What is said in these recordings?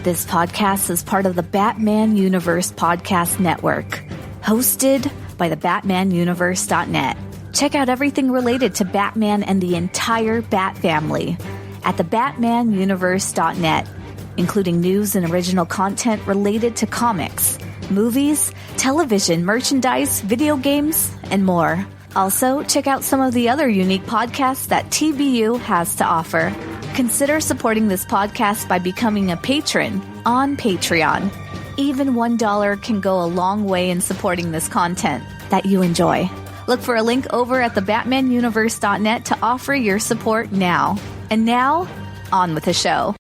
This podcast is part of the Batman Universe Podcast Network, hosted by the BatmanUniverse.net. Check out everything related to Batman and the entire Bat family at the BatmanUniverse.net, including news and original content related to comics, movies, television, merchandise, video games, and more. Also, check out some of the other unique podcasts that TBU has to offer. Consider supporting this podcast by becoming a patron on Patreon. Even $1 can go a long way in supporting this content that you enjoy. Look for a link over at thebatmanuniverse.net to offer your support now. And now, on with the show.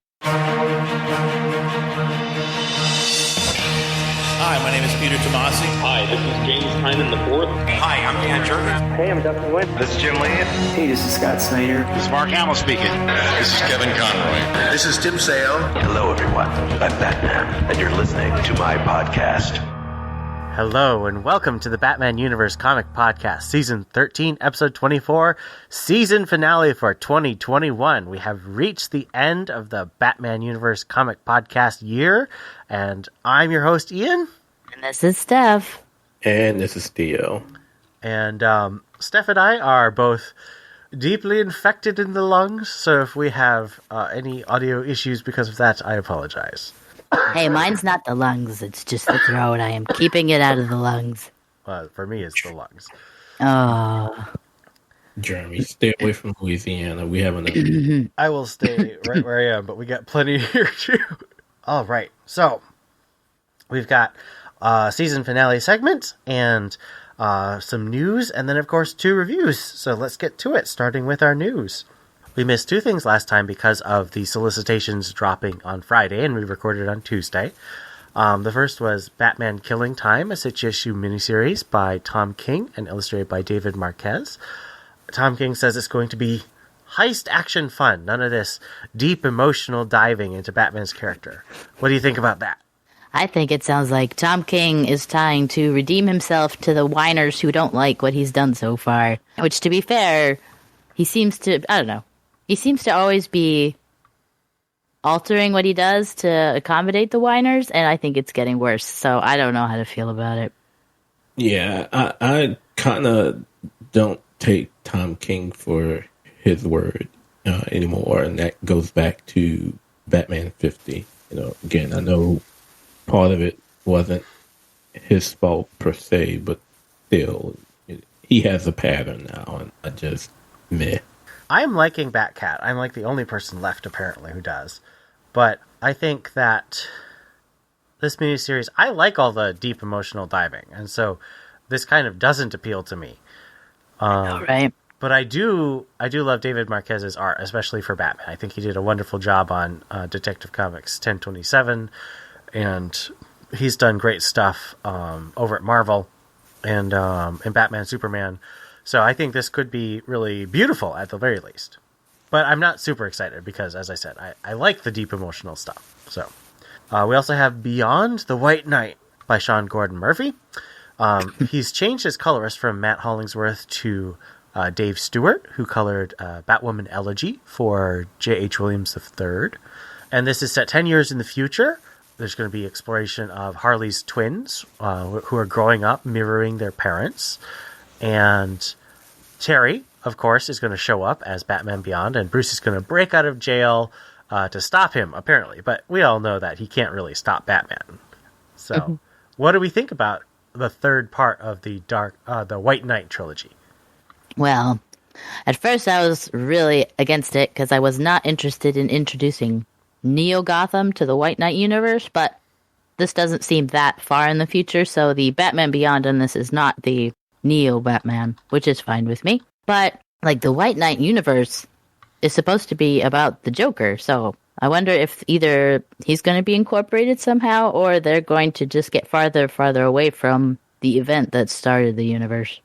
Hi, my name is Peter Tomasi. Hi, this is James Tynan IV. Hi, I'm Dan Jurgens. Hey, I'm Dustin Wynn. This is Jim Lee. Hey, this is Scott Snyder. This is Mark Hamill speaking. This is Kevin Conroy. This is Tim Sale. Hello, everyone. I'm Batman, and you're listening to my podcast. Hello, and welcome to the Batman Universe Comic Podcast, Season 13, Episode 24, Season Finale for 2021. We have reached the end of the Batman Universe Comic Podcast year, and I'm your host, Ian. And this is Steph. And this is Theo. And Steph and I are both deeply infected in the lungs, so if we have any audio issues because of that, I apologize. Hey, mine's not the lungs, it's just the throat. I am keeping it out of the lungs. For me, it's the lungs. Oh. Jeremy, stay away from Louisiana. We have enough. I will stay right where I am, but we got plenty here, too. All right, so we've got season finale segment and some news, and then, of course, 2 reviews. So let's get to it, starting with our news. We missed 2 things last time because of the solicitations dropping on Friday, and we recorded on Tuesday. The first was Batman Killing Time, a 6-issue miniseries by Tom King and illustrated by David Marquez. Tom King says it's going to be heist action fun, none of this deep emotional diving into Batman's character. What do you think about that? I think it sounds like Tom King is trying to redeem himself to the whiners who don't like what he's done so far. Which, to be fair, he seems to always be altering what he does to accommodate the whiners, and I think it's getting worse, so I don't know how to feel about it. Yeah, I kind of don't take Tom King for his word anymore, and that goes back to Batman 50. Again, I know part of it wasn't his fault per se, but still, he has a pattern now, and I just meh. I'm liking Batcat. I'm like the only person left, apparently, who does. But I think that this miniseries, I like all the deep emotional diving, and so this kind of doesn't appeal to me. Right. But I do love David Marquez's art, especially for Batman. I think he did a wonderful job on Detective Comics 1027, and he's done great stuff over at Marvel and in Batman Superman. So I think this could be really beautiful at the very least. But I'm not super excited because, as I said, I like the deep emotional stuff. So we also have Beyond the White Knight by Sean Gordon Murphy. He's changed his colorist from Matt Hollingsworth to Dave Stewart, who colored Batwoman Elegy for J.H. Williams III. And this is set 10 years in the future. There's going to be exploration of Harley's twins, who are growing up, mirroring their parents. And Terry, of course, is going to show up as Batman Beyond, and Bruce is going to break out of jail to stop him, apparently. But we all know that he can't really stop Batman. So, what do we think about the third part of the White Knight trilogy? Well, at first I was really against it because I was not interested in introducing Neo-Gotham to the White Knight universe, but this doesn't seem that far in the future, so the Batman Beyond on this is not the Neo-Batman, which is fine with me. But, the White Knight universe is supposed to be about the Joker, so I wonder if either he's going to be incorporated somehow, or they're going to just get farther away from the event that started the universe.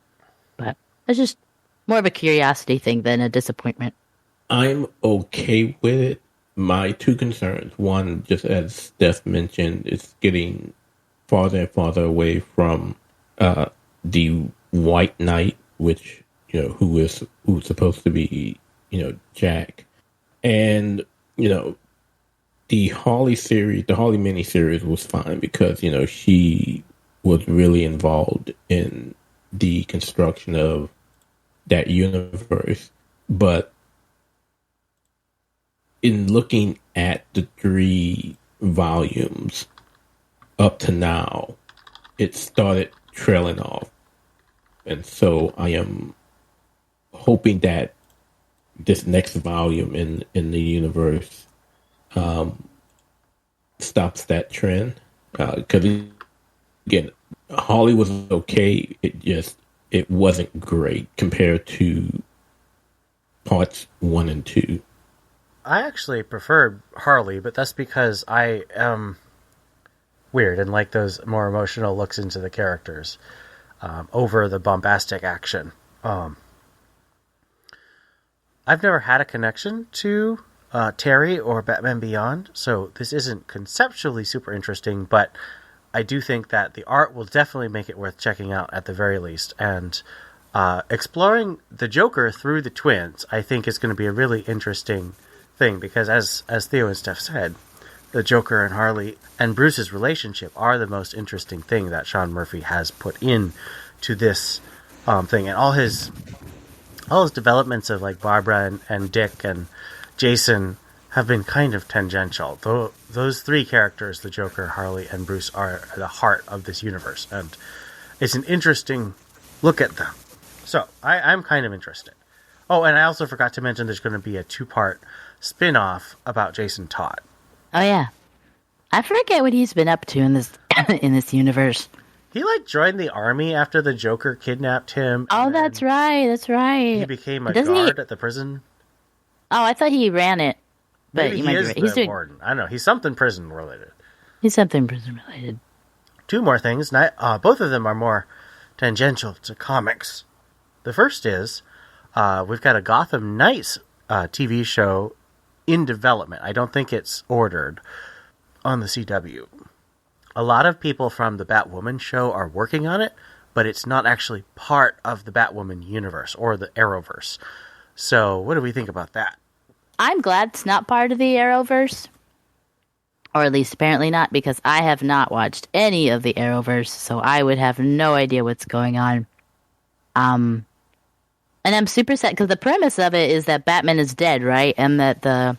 But it's just more of a curiosity thing than a disappointment. I'm okay with it. My 2 concerns. One, just as Steph mentioned, it's getting farther and farther away from the White Knight, which, who's supposed to be, Jack. And, the Harley series, the Harley miniseries was fine because, she was really involved in the construction of that universe. But in looking at the 3 volumes up to now, it started trailing off. And so I am hoping that this next volume in the universe stops that trend. Because again, Harley was okay. It wasn't great compared to parts 1 and 2. I actually preferred Harley, but that's because I am weird and like those more emotional looks into the characters over the bombastic action. I've never had a connection to Terry or Batman Beyond, so this isn't conceptually super interesting, but I do think that the art will definitely make it worth checking out at the very least. And exploring the Joker through the twins, I think, is going to be a really interesting thing, because as Theo and Steph said, the Joker and Harley and Bruce's relationship are the most interesting thing that Sean Murphy has put in to this thing. And all his developments of like Barbara and Dick and Jason have been kind of tangential. Though those 3 characters, the Joker, Harley, and Bruce, are the heart of this universe, and it's an interesting look at them. So I'm kind of interested. Oh, and I also forgot to mention there's going to be a 2-part spin-off about Jason Todd. Oh yeah, I forget what he's been up to in this in this universe. He joined the army after the Joker kidnapped him. Oh, that's right. That's right. He became a guard at the prison. Oh, I thought he ran it. But Maybe you he might is be right. the warden. I don't know. He's something prison related. He's something prison related. 2 more things. Both of them are more tangential to comics. The first is we've got a Gotham Knights TV show in development. I don't think it's ordered on the CW. A lot of people from the Batwoman show are working on it, but it's not actually part of the Batwoman universe or the Arrowverse. So what do we think about that? I'm glad it's not part of the Arrowverse. Or at least apparently not, because I have not watched any of the Arrowverse, so I would have no idea what's going on. And I'm super sad, because the premise of it is that Batman is dead, right? And that the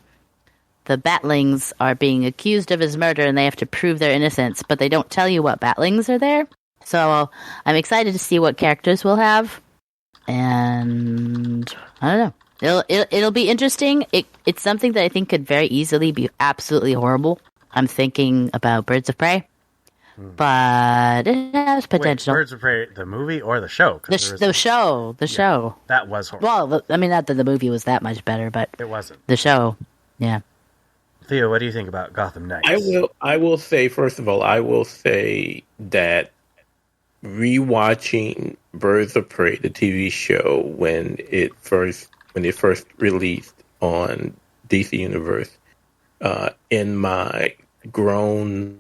Batlings are being accused of his murder, and they have to prove their innocence, but they don't tell you what Batlings are there. So I'm excited to see what characters we'll have. And I don't know. It'll be interesting. It's something that I think could very easily be absolutely horrible. I'm thinking about Birds of Prey, but it has potential. Wait, Birds of Prey, the movie or the show? The show. That was horrible. Well, I mean, not that the movie was that much better, but it wasn't. The show, yeah. Theo, what do you think about Gotham Knights? I will say, first of all, I will say that rewatching Birds of Prey, the TV show, when it first released on DC Universe, in my grown,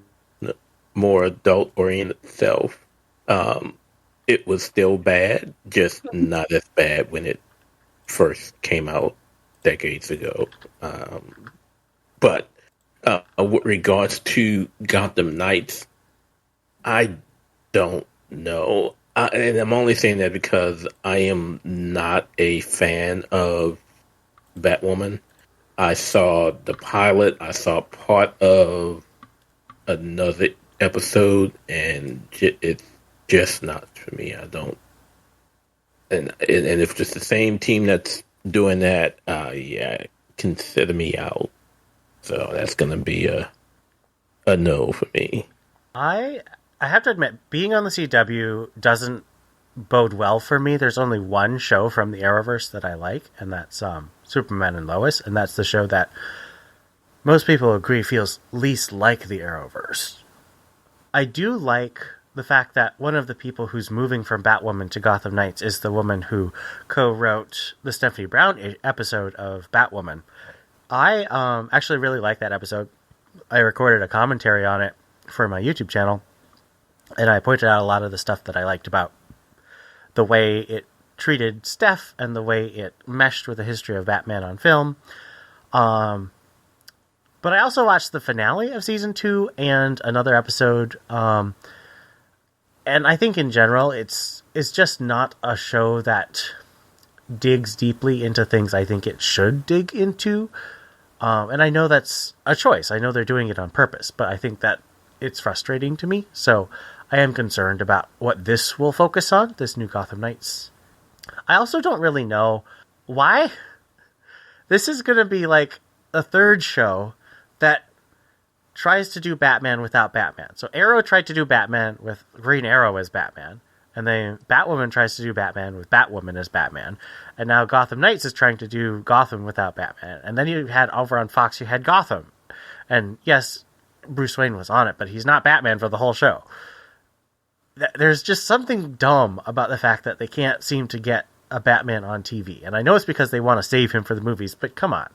more adult-oriented self, it was still bad, just not as bad when it first came out decades ago. But with regards to Gotham Knights, I don't know. And I'm only saying that because I am not a fan of Batwoman. I saw the pilot. I saw part of another episode, and it's just not for me. I don't. And if it's the same team that's doing that, yeah, consider me out. So that's going to be a no for me. I have to admit, being on the CW doesn't bode well for me. There's only one show from the Arrowverse that I like, and that's Superman and Lois, and that's the show that most people agree feels least like the Arrowverse. I do like the fact that one of the people who's moving from Batwoman to Gotham Knights is the woman who co-wrote the Stephanie Brown episode of Batwoman. I actually really like that episode. I recorded a commentary on it for my YouTube channel, and I pointed out a lot of the stuff that I liked about the way it treated Steph and the way it meshed with the history of Batman on film. But I also watched the finale of season 2 and another episode. And I think in general, it's just not a show that digs deeply into things I think it should dig into. And I know that's a choice. I know they're doing it on purpose, but I think that it's frustrating to me. So I am concerned about what this will focus on, this new Gotham Knights. I also don't really know why. This is going to be like a third show that tries to do Batman without Batman. So Arrow tried to do Batman with Green Arrow as Batman. And then Batwoman tries to do Batman with Batwoman as Batman. And now Gotham Knights is trying to do Gotham without Batman. And then you had over on Fox, you had Gotham. And yes, Bruce Wayne was on it, but he's not Batman for the whole show. There's just something dumb about the fact that they can't seem to get a Batman on TV. And I know it's because they want to save him for the movies, but come on.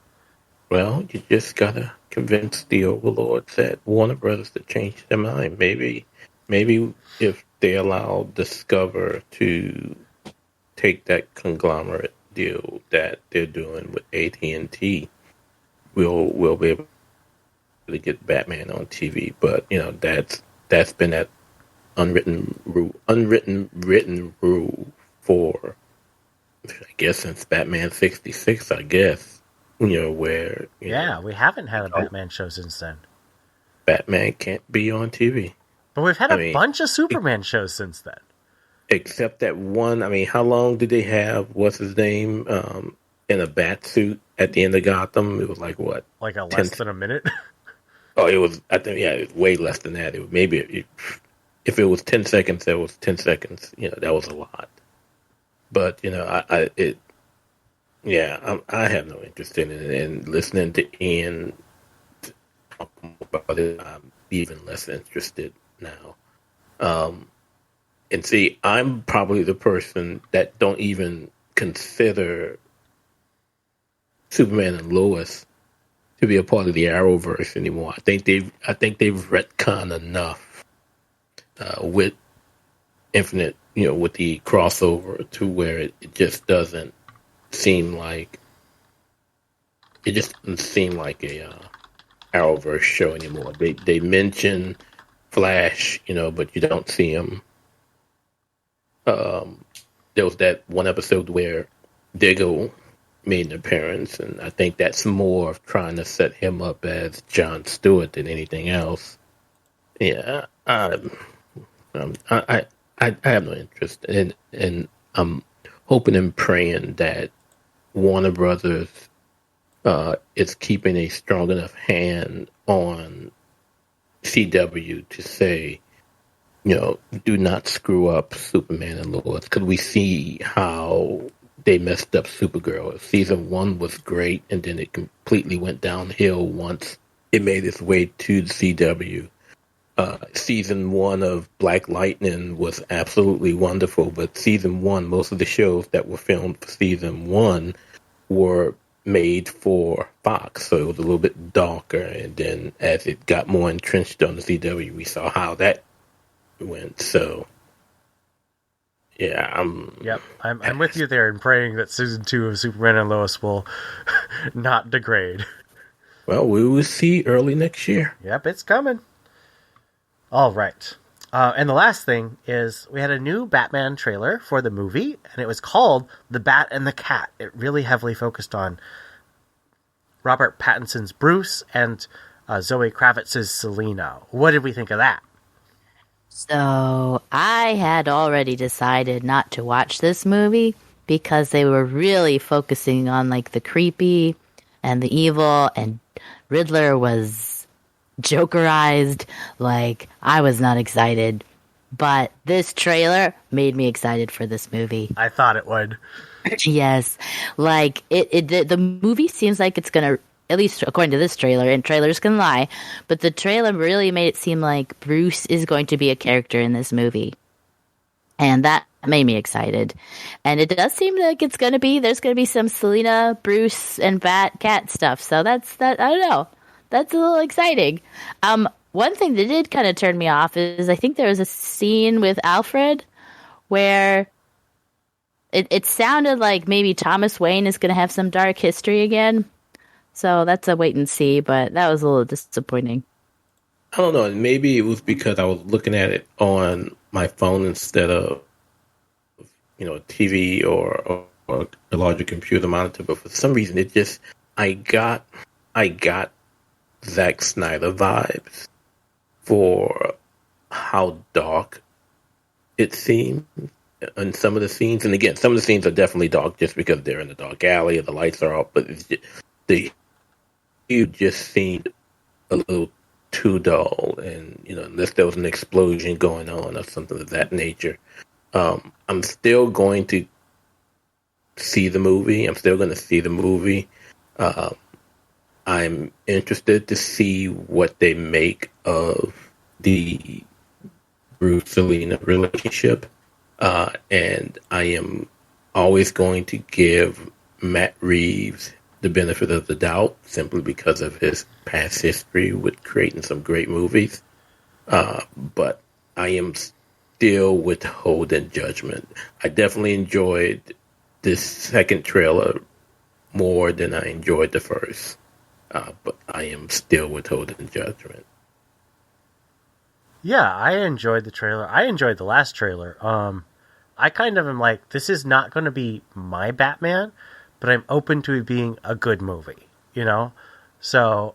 Well, you just gotta convince the overlords at Warner Brothers to change their mind. Maybe if they allow Discover to take that conglomerate deal that they're doing with AT&T, we'll be able to get Batman on TV. But that's been that unwritten rule for, I guess, since Batman 66. I guess where we haven't had a Batman show since then. Batman can't be on TV. But we've had a bunch of Superman shows since then. Except that one. I mean, how long did they have, what's his name, in a bat suit at the end of Gotham? It was like, what? Like less than a minute? Oh, it was, I think, yeah, it was way less than that. It was if it was 10 seconds, that was 10 seconds. That was a lot. But, I have no interest in it. And listening to Ian talk about it, I'm even less interested now. And see, I'm probably the person that don't even consider Superman and Lois to be a part of the Arrowverse anymore. I think they've retconned enough with Infinite, with the crossover, to where it just doesn't seem like a Arrowverse show anymore. They mention Flash, but you don't see him. There was that one episode where Diggle made an appearance, and I think that's more of trying to set him up as John Stewart than anything else. Yeah, I have no interest, and I'm hoping and praying that Warner Brothers is keeping a strong enough hand on CW to say, do not screw up Superman and Lois, because we see how they messed up Supergirl. Season 1 was great, and then it completely went downhill once it made its way to the CW. Season 1 of Black Lightning was absolutely wonderful, but season 1, most of the shows that were filmed for season 1 were made for Fox, so it was a little bit darker, and then as it got more entrenched on the CW, we saw how that went. So yeah, I'm with you there in praying that season 2 of Superman and Lois will not degrade. Well, we will see early next year. Yep, it's coming. All right. And the last thing is we had a new Batman trailer for the movie, and it was called The Bat and the Cat. It really heavily focused on Robert Pattinson's Bruce and Zoe Kravitz's Selina. What did we think of that? So I had already decided not to watch this movie because they were really focusing on like the creepy and the evil, and Riddler was Jokerized. Like, I was not excited, but this trailer made me excited for this movie. I thought it would. Yes, like the movie seems like it's gonna, at least according to this trailer, and trailers can lie, but the trailer really made it seem like Bruce is going to be a character in this movie. And that made me excited. And it does seem like there's going to be some Selina, Bruce, and Cat stuff. So that's I don't know. That's a little exciting. One thing that did kind of turn me off is I think there was a scene with Alfred where it sounded like maybe Thomas Wayne is going to have some dark history again. So that's a wait and see, but that was a little disappointing. I don't know. Maybe it was because I was looking at it on my phone instead of, a TV or a larger computer monitor. But for some reason, I got Zack Snyder vibes for how dark it seemed in some of the scenes. And again, some of the scenes are definitely dark just because they're in a dark alley and the lights are off. But the hue just seemed a little too dull, and unless there was an explosion going on or something of that nature. I'm still going to see the movie. I'm interested to see what they make of the Bruce Selena relationship, and I am always going to give Matt Reeves the benefit of the doubt simply because of his past history with creating some great movies. But I am still withholding judgment. I definitely enjoyed this second trailer more than I enjoyed the first. But I am still withholding judgment. Yeah, I enjoyed the trailer. I enjoyed the last trailer. I kind of am like, this is not going to be my Batman, but I'm open to it being a good movie, So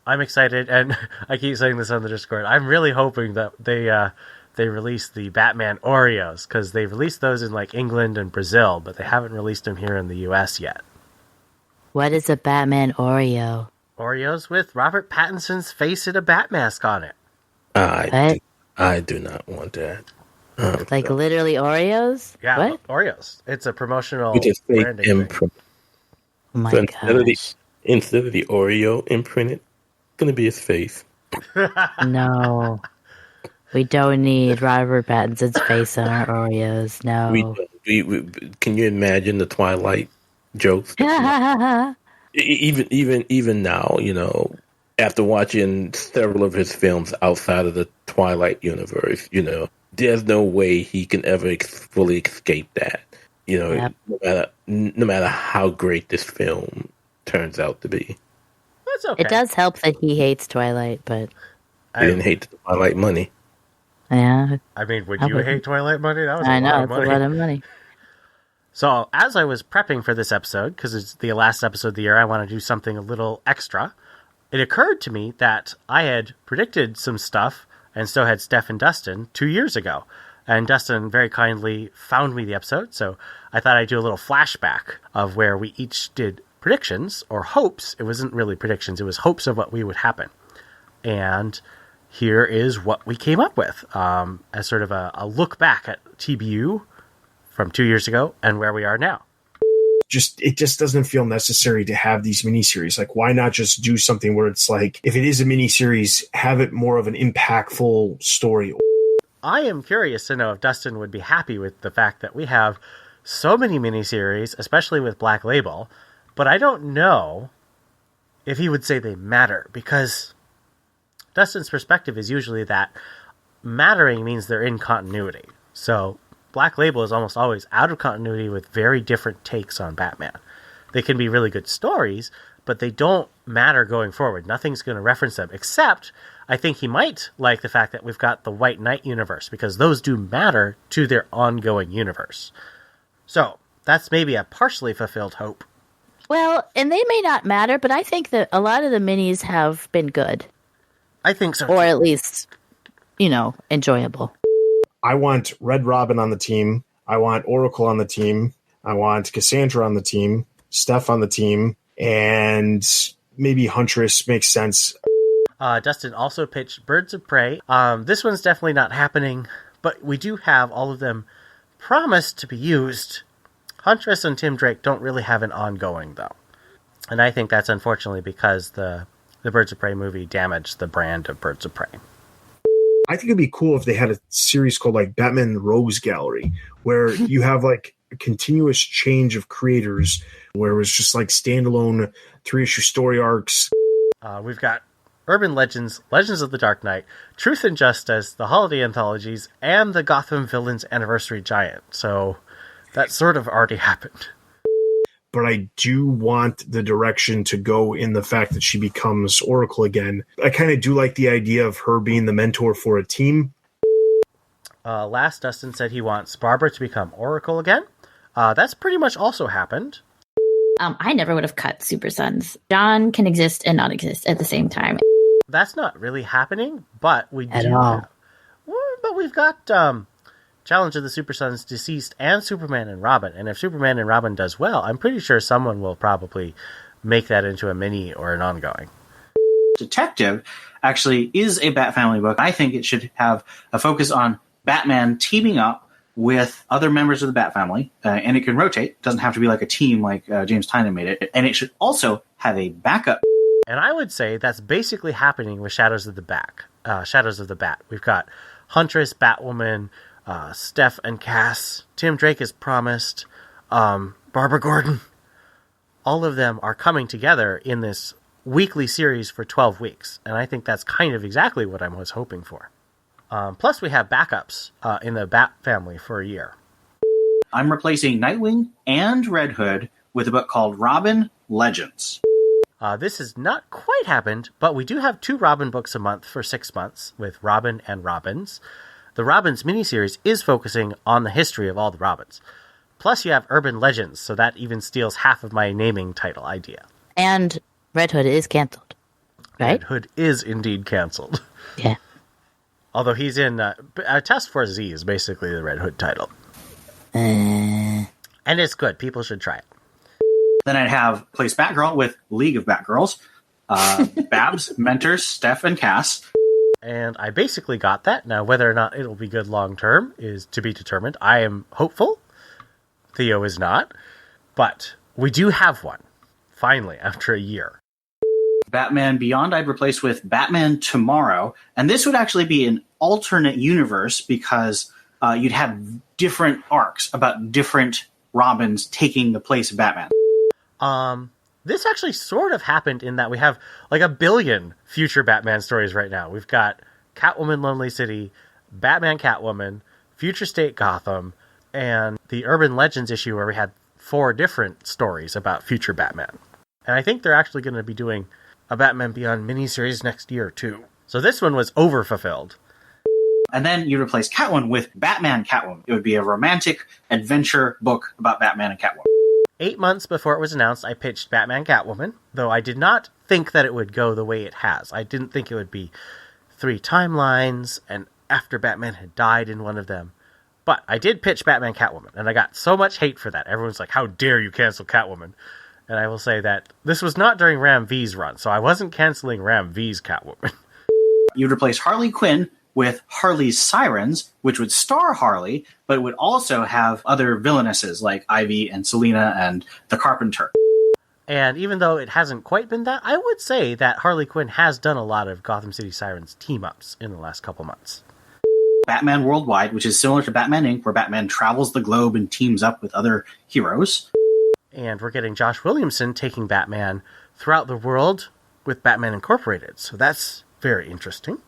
I'm excited, and I keep saying this on the Discord. I'm really hoping that they release the Batman Oreos, because they released those in like England and Brazil, but they haven't released them here in the U.S. yet. What is a Batman Oreo? Oreos with Robert Pattinson's face and a bat mask on it. I do not want that. Like literally Oreos? Yeah, what? Oreos. It's a promotional We just branding thing. Oh my so gosh. Instead of the Oreo imprinted, it's going to be his face. No. We don't need Robert Pattinson's face on our Oreos. No. We can you imagine the Twilight jokes? even now, after watching several of his films outside of the Twilight universe, there's no way he can ever fully escape that. Yep. No matter how great this film turns out to be. That's okay. It does help that he hates Twilight, but I didn't hate the Twilight money. yeah. I mean, would you hate Twilight money? That was I know, lot of it's money. a lot of money. So, as I was prepping for this episode, because it's the last episode of the year, I want to do something a little extra. It occurred to me that I had predicted some stuff, and so had Steph and Dustin 2 years ago. And Dustin very kindly found me the episode, so I thought I'd do a little flashback of where we each did predictions, or hopes. It wasn't really predictions, it was hopes of what would happen. And here is what we came up with, as sort of a look back at TBU from 2 years ago and where we are now. It just doesn't feel necessary to have these miniseries. Like, why not just do something where it's like, if it is a miniseries, have it more of an impactful story. I am curious to know if Dustin would be happy with the fact that we have so many miniseries, especially with Black Label, but I don't know if he would say they matter, because Dustin's perspective is usually that mattering means they're in continuity. So Black Label is almost always out of continuity with very different takes on Batman. They can be really good stories, but they don't matter going forward. Nothing's going to reference them, except I think he might like the fact that we've got the White Knight universe, because those do matter to their ongoing universe. So that's maybe a partially fulfilled hope. Well, and they may not matter, but I think that a lot of the minis have been good. I think so. Or at least, enjoyable. I want Red Robin on the team. I want Oracle on the team. I want Cassandra on the team. Steph on the team. And maybe Huntress makes sense. Dustin also pitched Birds of Prey. This one's definitely not happening, but we do have all of them promised to be used. Huntress and Tim Drake don't really have an ongoing, though. And I think that's unfortunately because the Birds of Prey movie damaged the brand of Birds of Prey. I think it'd be cool if they had a series called like Batman Rogues Gallery, where you have like a continuous change of creators, where it was just like standalone 3-issue story arcs. We've got Urban Legends, Legends of the Dark Knight, Truth and Justice, the Holiday Anthologies, and the Gotham Villains Anniversary Giant. So that sort of already happened. but I do want the direction to go in the fact that she becomes Oracle again. I kind of do like the idea of her being the mentor for a team. Last, Dustin said he wants Barbara to become Oracle again. That's pretty much also happened. I never would have cut Super Sons. John can exist and not exist at the same time. That's not really happening, but we At do all. have. But we've got Challenge of the Super Sons, Deceased, and Superman and Robin. And if Superman and Robin does well, I'm pretty sure someone will probably make that into a mini or an ongoing. Detective actually is a Bat Family book. I think it should have a focus on Batman teaming up with other members of the Bat Family, and it can rotate. It doesn't have to be like a team like James Tynion made it. And it should also have a backup. And I would say that's basically happening with Shadows of the Bat. We've got Huntress, Batwoman, Steph and Cass, Tim Drake is promised, Barbara Gordon. All of them are coming together in this weekly series for 12 weeks. And I think that's kind of exactly what I was hoping for. Plus, we have backups in the Bat Family for a year. I'm replacing Nightwing and Red Hood with a book called Robin Legends. This has not quite happened, but we do have 2 Robin books a month for 6 months with Robin and Robins. The Robins miniseries is focusing on the history of all the Robins. Plus, you have Urban Legends, so that even steals half of my naming title idea. And Red Hood is canceled, right? Red Hood is indeed canceled. Yeah. Although he's in Task Force Z is basically the Red Hood title. And it's good. People should try it. Then I'd have Place Batgirl with League of Batgirls, Babs, Mentors, Steph, and Cass. And I basically got that. Now, whether or not it'll be good long term is to be determined. I am hopeful. Theo is not. But we do have one, finally, after a year. Batman Beyond I'd replace with Batman Tomorrow. And this would actually be an alternate universe because you'd have different arcs about different Robins taking the place of Batman. This actually sort of happened in that we have like a billion future Batman stories right now. We've got Catwoman Lonely City, Batman Catwoman, Future State Gotham, and the Urban Legends issue where we had 4 different stories about future Batman. And I think they're actually going to be doing a Batman Beyond miniseries next year too. So this one was overfulfilled. And then you replace Catwoman with Batman Catwoman. It would be a romantic adventure book about Batman and Catwoman. 8 months before it was announced, I pitched Batman Catwoman, though I did not think that it would go the way it has. I didn't think it would be 3 timelines, and after Batman had died in one of them. But I did pitch Batman Catwoman, and I got so much hate for that. Everyone's like, how dare you cancel Catwoman? And I will say that this was not during Ram V's run, so I wasn't canceling Ram V's Catwoman. You'd replace Harley Quinn with Harley's Sirens, which would star Harley, but it would also have other villainesses like Ivy and Selina and the Carpenter. And even though it hasn't quite been that, I would say that Harley Quinn has done a lot of Gotham City Sirens team-ups in the last couple months. Batman Worldwide, which is similar to Batman Inc., where Batman travels the globe and teams up with other heroes. And we're getting Josh Williamson taking Batman throughout the world with Batman Incorporated, so that's very interesting.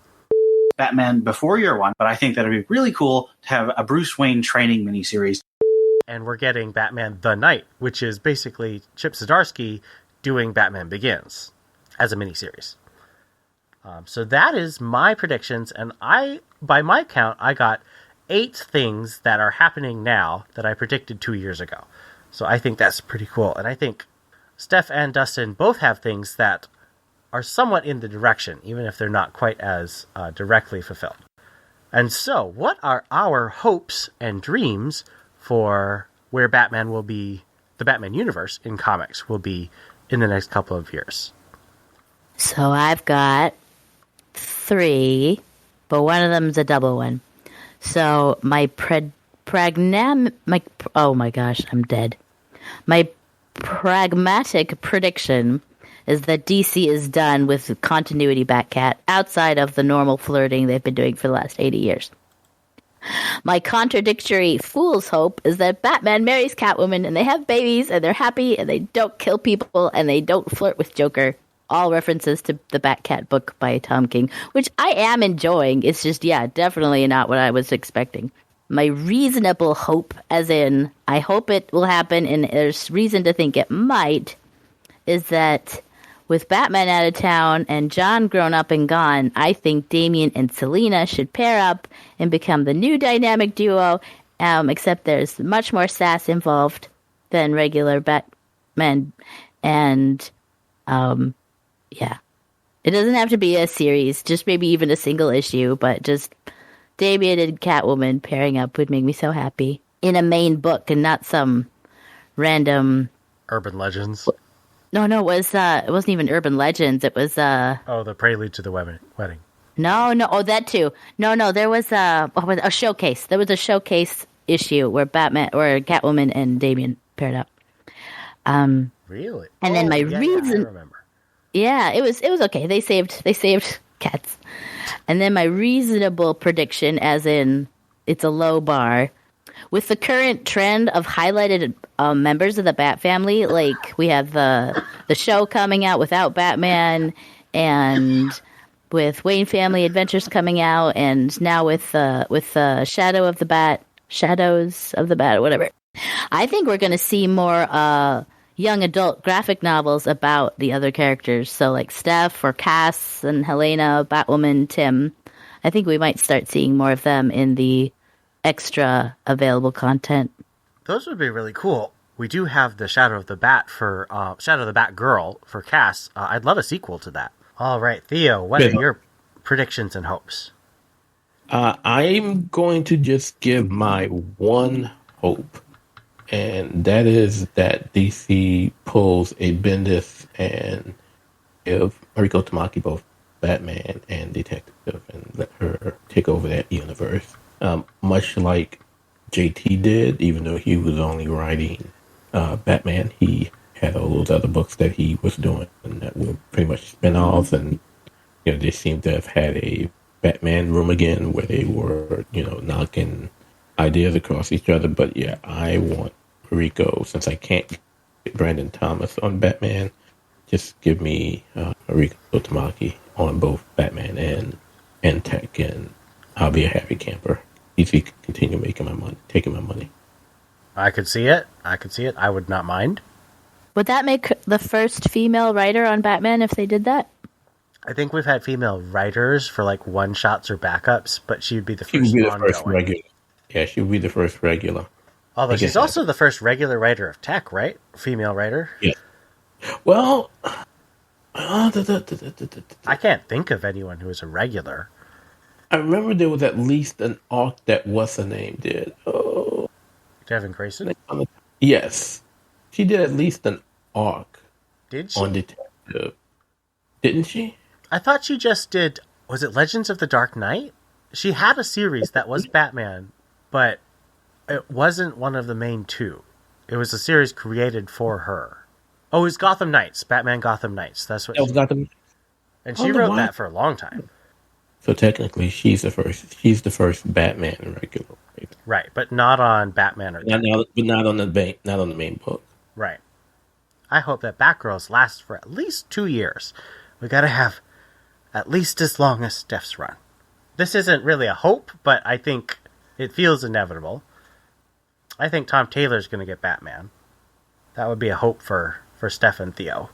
Batman Before Year One, but I think that would be really cool to have a Bruce Wayne training miniseries. And we're getting Batman The Night, which is basically Chip Zdarsky doing Batman Begins as a miniseries. So that is my predictions, and by my count, I got 8 things that are happening now that I predicted 2 years ago. So I think that's pretty cool, and I think Steph and Dustin both have things that are somewhat in the direction, even if they're not quite as directly fulfilled. And so, what are our hopes and dreams for where Batman will be, the Batman universe in comics will be in the next couple of years? So I've got 3, but one of them is a double one. So my oh my gosh, I'm dead. My pragmatic prediction is that DC is done with continuity Batcat outside of the normal flirting they've been doing for the last 80 years. My contradictory fool's hope is that Batman marries Catwoman and they have babies and they're happy and they don't kill people and they don't flirt with Joker. All references to the Batcat book by Tom King, which I am enjoying. It's just, yeah, definitely not what I was expecting. my reasonable hope, as in I hope it will happen and there's reason to think it might, is that with Batman out of town and John grown up and gone, I think Damian and Selina should pair up and become the new dynamic duo, except there's much more sass involved than regular Batman. And, yeah. It doesn't have to be a series, just maybe even a single issue, but just Damian and Catwoman pairing up would make me so happy. In a main book and not some random... Urban Legends. No, it wasn't even Urban Legends. It was the Prelude to the Wedding. No, that too. No, there was a showcase. There was a showcase issue where Catwoman and Damian paired up. Really? And then my reason, I remember. Yeah, it was okay. They saved cats. And then my reasonable prediction, as in it's a low bar, with the current trend of highlighted members of the Bat family, like we have the show coming out without Batman, and with Wayne Family Adventures coming out, and now with Shadows of the Bat, whatever. I think we're going to see more young adult graphic novels about the other characters. So like Steph or Cass and Helena, Batwoman, Tim. I think we might start seeing more of them in the extra available content. Those would be really cool. We do have the Shadow of the Bat for Shadow of the Bat Girl for Cass. I'd love a sequel to that. All right, Theo, what are your predictions and hopes? I'm going to just give my one hope, and that is that DC pulls a Bendis and give Mariko Tamaki both Batman and Detective and let her take over that universe. Much like JT did, even though he was only writing Batman, he had all those other books that he was doing and that were pretty much spin-offs, and they seem to have had a Batman room again where they were knocking ideas across each other. But yeah, I want Mariko, since I can't get Brandon Thomas on Batman, just give me Mariko Tamaki on both Batman and Tech, and I'll be a happy camper. DC can continue taking my money. I could see it. I would not mind. Would that make the first female writer on Batman if they did that? I think we've had female writers for like one-shots or backups, but she would be the first regular. Yeah, she would be the first regular. Although she's also the first regular writer of Tech, right? Female writer. Yeah. Well, I can't think of anyone who is a regular. I remember there was at least an arc that what's her name did. Oh, Devin Grayson? Yes. She did at least an arc. Did she? On Detective. Didn't she? I thought she just did, was it Legends of the Dark Knight? She had a series that was Batman, but it wasn't one of the main two. It was a series created for her. Oh, it was Gotham Knights. Batman Gotham Knights. That's what Gotham. And she wrote that for a long time. So technically, she's the first Batman regular. Right, but not on Batman or not on the main book. Right. I hope that Batgirls lasts for at least 2 years. We gotta have at least as long as Steph's run. This isn't really a hope, but I think it feels inevitable. I think Tom Taylor's gonna get Batman. That would be a hope for Steph and Theo.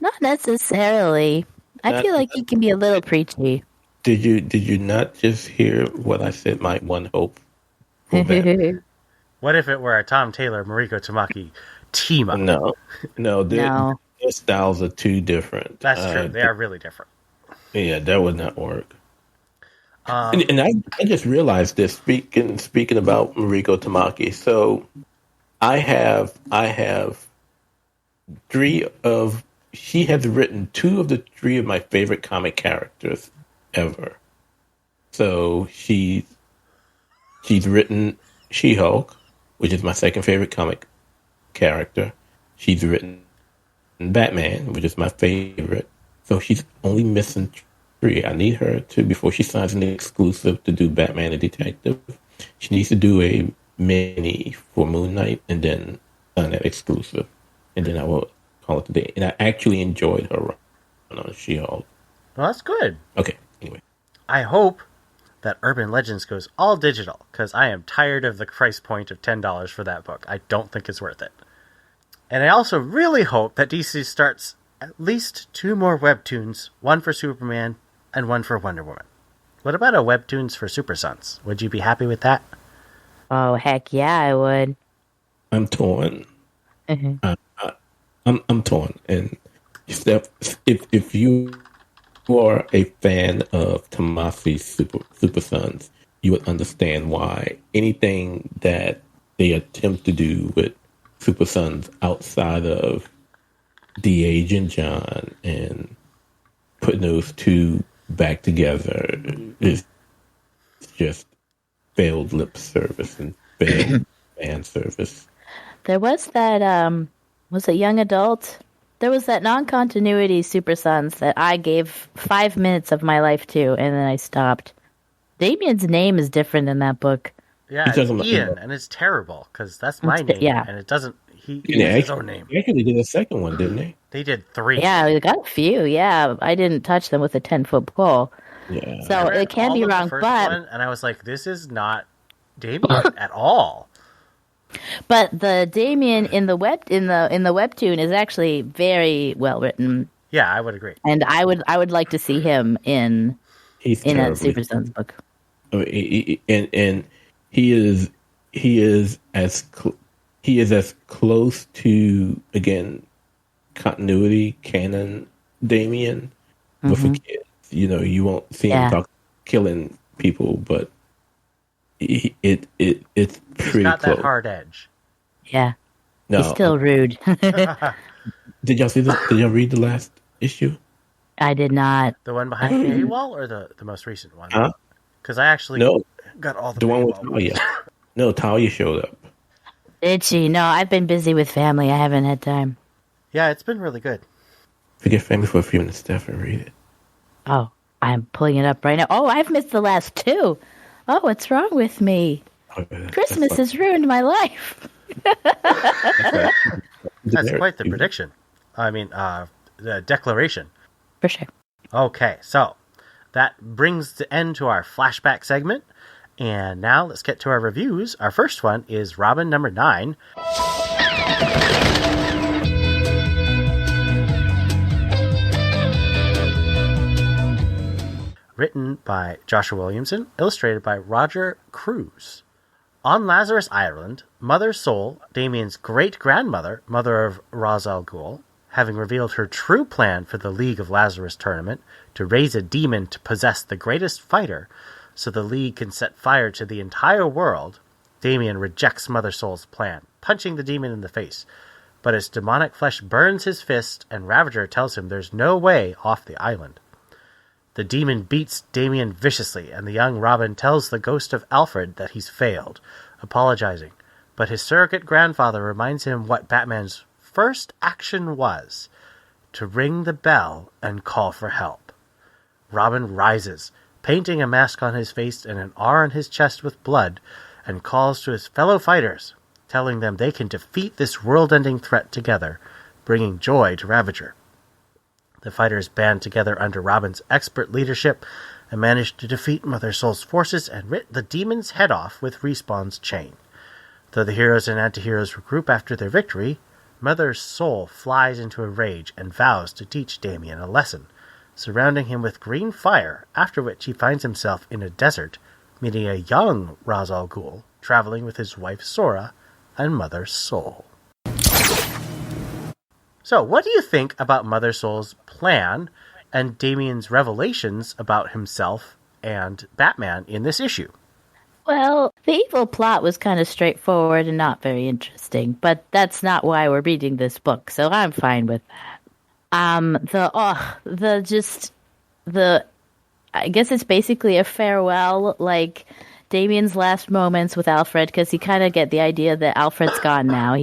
Not necessarily. I feel like he can be a little preachy. Did you not just hear what I said? My one hope. What if it were a Tom Taylor Mariko Tamaki team up? No. Their styles are too different. That's true. They are really different. Yeah, that would not work. And I just realized this speaking about Mariko Tamaki. So I have she has written 2 of the 3 of my favorite comic characters ever. So she's written She-Hulk, which is my second favorite comic character. She's written Batman, which is my favorite. So she's only missing 3. I need her to, before she signs an exclusive to do Batman and Detective, she needs to do a mini for Moon Knight and then sign that exclusive. And then I will call it a day. And I actually enjoyed her run on She-Hulk. Well, that's good. Okay, anyway. I hope that Urban Legends goes all digital, because I am tired of the price point of $10 for that book. I don't think it's worth it. And I also really hope that DC starts at least 2 more webtoons, one for Superman and one for Wonder Woman. What about a webtoons for Super Sons? Would you be happy with that? Oh, heck yeah, I would. I'm torn. Mm-hmm. I'm torn. And if you are a fan of Tomasi's Super Sons, you would understand why anything that they attempt to do with Super Sons outside of de-aging John and putting those two back together is just failed lip service and failed fan service. There was that, was it Young Adult? There was that non-continuity Super Sons that I gave 5 minutes of my life to, and then I stopped. Damien's name is different in that book. Yeah, it's Ian, and it's terrible, because that's my name, and it doesn't, he uses his own name. They actually did a second one, didn't they? They did 3. Yeah, we got a few, yeah. I didn't touch them with a 10-foot pole. Yeah. So it can be wrong, but... and I was like, this is not Damien at all. But the Damien in the webtoon is actually very well written. Yeah, I would agree. And I would like to see him in a Super Sons book. And he is as close to, again, continuity canon Damien with a kid. You know, you won't see him killing people, but it's pretty close. He's got that hard edge. Yeah. No, he's still rude. Did y'all see this? Did y'all read the last issue? I did not. The one behind the paywall or the most recent one? Huh? Because I actually got all the one with Talia. No, Talia showed up. Did she? No, I've been busy with family. I haven't had time. Yeah, it's been really good. If you get family for a few minutes, Steph, and read it. Oh, I'm pulling it up right now. Oh, I've missed the last 2. Oh, what's wrong with me? Christmas has ruined my life. That's quite the prediction. I mean, the declaration. For sure. Okay, so that brings the end to our flashback segment. And now let's get to our reviews. Our first one is Robin number 9. Written by Joshua Williamson, illustrated by Roger Cruz. On Lazarus Island, Mother Soul, Damien's great-grandmother, mother of Ra's al Ghul, having revealed her true plan for the League of Lazarus tournament to raise a demon to possess the greatest fighter so the League can set fire to the entire world, Damien rejects Mother Soul's plan, punching the demon in the face. But its demonic flesh burns his fist, and Ravager tells him there's no way off the island. The demon beats Damien viciously, and the young Robin tells the ghost of Alfred that he's failed, apologizing. But his surrogate grandfather reminds him what Batman's first action was, to ring the bell and call for help. Robin rises, painting a mask on his face and an R on his chest with blood, and calls to his fellow fighters, telling them they can defeat this world-ending threat together, bringing joy to Ravager. The fighters band together under Robin's expert leadership and manage to defeat Mother Soul's forces and rip the demon's head off with Respawn's chain. Though the heroes and anti-heroes regroup after their victory, Mother Soul flies into a rage and vows to teach Damien a lesson, surrounding him with green fire, after which he finds himself in a desert, meeting a young Ra's al Ghul, traveling with his wife Sora and Mother Soul. So, what do you think about Mother Soul's plan and Damien's revelations about himself and Batman in this issue? Well, the evil plot was kind of straightforward and not very interesting, but that's not why we're reading this book, so I'm fine with that. I guess it's basically a farewell, like Damien's last moments with Alfred, because you kind of get the idea that Alfred's gone now.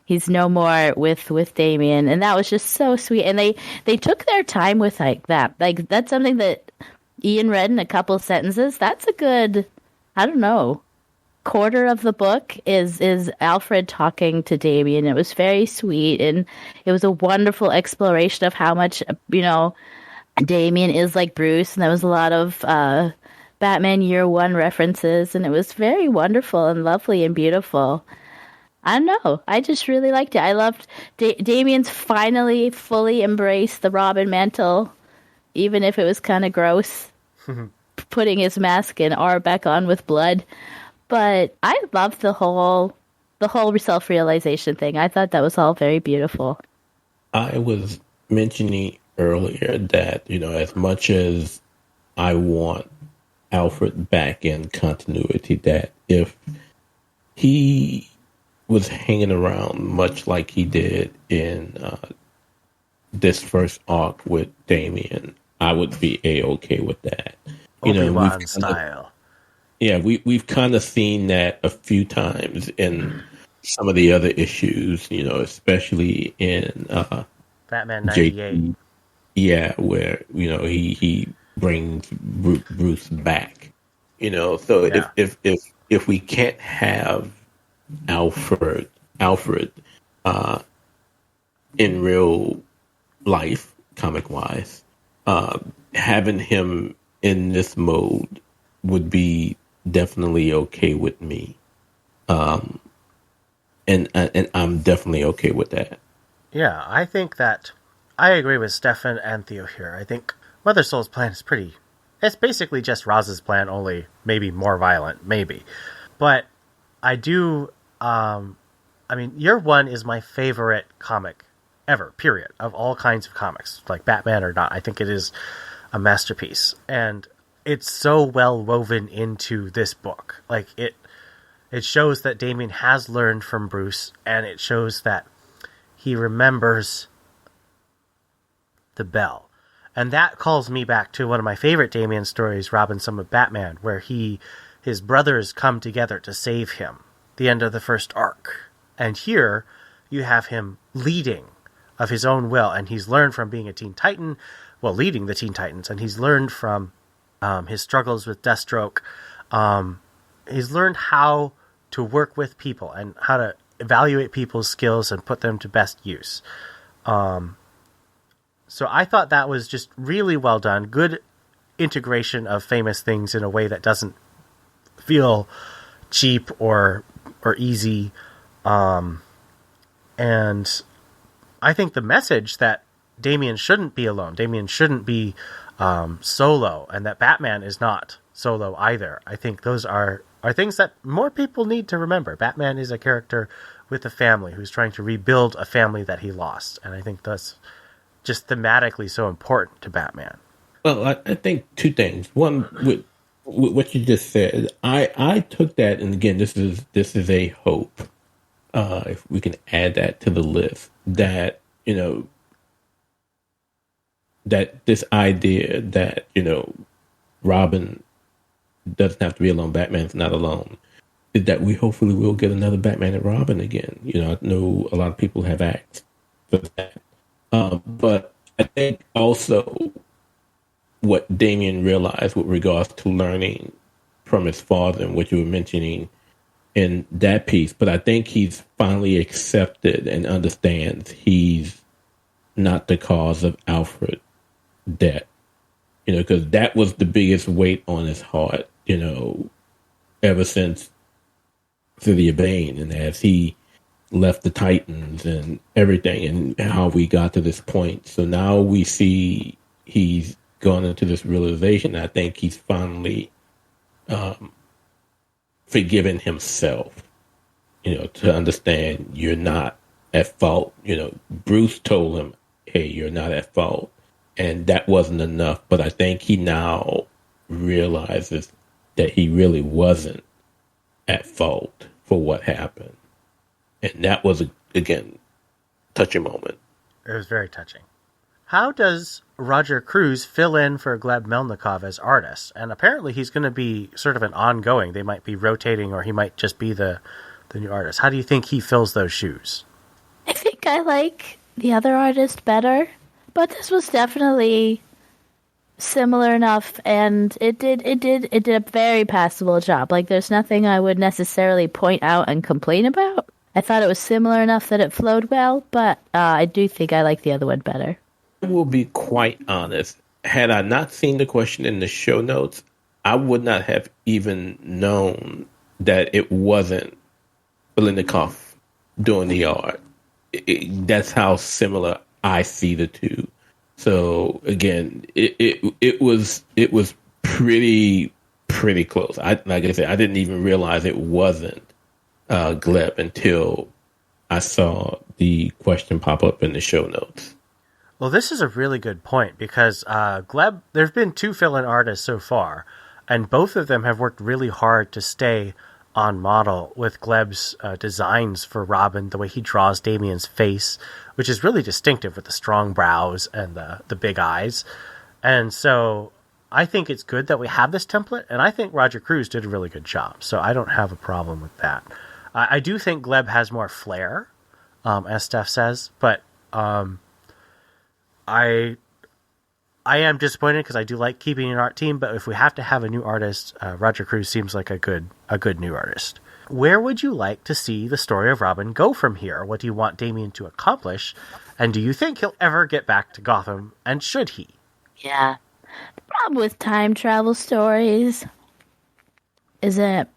He's no more with Damien, and that was just so sweet. And they took their time with like that. Like that's something that Ian read in a couple sentences. That's a good, I don't know, quarter of the book is Alfred talking to Damien. It was very sweet, and it was a wonderful exploration of how much Damien is like Bruce, and there was a lot of Batman Year One references, and it was very wonderful and lovely and beautiful. I don't know. I just really liked it. I loved Damien's finally fully embraced the Robin mantle, even if it was kind of gross, putting his mask and R back on with blood. But I loved the whole self-realization thing. I thought that was all very beautiful. I was mentioning earlier that, as much as I want Alfred back in continuity, that if he was hanging around much like he did in this first arc with Damien, I would be A-okay with that. Obi-Wan style. We've kind of seen that a few times in some of the other issues, especially in Batman 98. Where, he brings Bruce back. So if we can't have Alfred in real life, comic wise, having him in this mode would be definitely okay with me. And I'm definitely okay with that. Yeah, I think that I agree with Stefan and Theo here. I think Mother Soul's plan is it's basically just Raz's plan, only maybe more violent, maybe. But I do, Year One is my favorite comic ever, period, of all kinds of comics, like Batman or not. I think it is a masterpiece. And it's so well woven into this book. Like, it shows that Damien has learned from Bruce, and it shows that he remembers the bell. And that calls me back to one of my favorite Damien stories, Robin Son of Batman, where his brothers come together to save him, the end of the first arc. And here you have him leading of his own will, and he's learned from being a Teen Titan, leading the Teen Titans, and he's learned from his struggles with Deathstroke. He's learned how to work with people and how to evaluate people's skills and put them to best use. So I thought that was just really well done. Good integration of famous things in a way that doesn't feel cheap or easy. And I think the message that Damien shouldn't be alone, Damien shouldn't be solo, and that Batman is not solo either. I think those are things that more people need to remember. Batman is a character with a family who's trying to rebuild a family that he lost. And I think that's just thematically so important to Batman. Well, I think two things. One, with what you just said, I took that, and again, this is a hope. If we can add that to the list, that that this idea that Robin doesn't have to be alone, Batman's not alone, is that we hopefully will get another Batman and Robin again. I know a lot of people have asked for that. But I think also what Damien realized with regards to learning from his father and what you were mentioning in that piece, but I think he's finally accepted and understands he's not the cause of Alfred's death. Because that was the biggest weight on his heart, ever since City of Bane, and as he left the Titans and everything, and how we got to this point. So now we see he's gone into this realization. I think he's finally forgiven himself, to understand you're not at fault. Bruce told him, hey, you're not at fault. And that wasn't enough. But I think he now realizes that he really wasn't at fault for what happened. And that was, again, touching moment. It was very touching. How does Roger Cruz fill in for Gleb Melnikov as artist? And apparently he's going to be sort of an ongoing. They might be rotating, or he might just be the new artist. How do you think he fills those shoes? I think I like the other artist better, but this was definitely similar enough, and it did a very passable job. Like, there's nothing I would necessarily point out and complain about. I thought it was similar enough that it flowed well, but I do think I like the other one better. I will be quite honest. Had I not seen the question in the show notes, I would not have even known that it wasn't Belinikov doing the art. That's how similar I see the two. So again, it was pretty close. Like I said, I didn't even realize it wasn't Gleb until I saw the question pop up in the show notes. Well, this is a really good point because Gleb, there have been 2 fill-in artists so far, and both of them have worked really hard to stay on model with Gleb's designs for Robin, the way he draws Damien's face, which is really distinctive with the strong brows and the big eyes. And so I think it's good that we have this template, and I think Roger Cruz did a really good job, so I don't have a problem with that. I do think Gleb has more flair, as Steph says, but I am disappointed because I do like keeping an art team, but if we have to have a new artist, Roger Cruz seems like a good new artist. Where would you like to see the story of Robin go from here? What do you want Damien to accomplish? And do you think he'll ever get back to Gotham? And should he? Yeah. The problem with time travel stories is that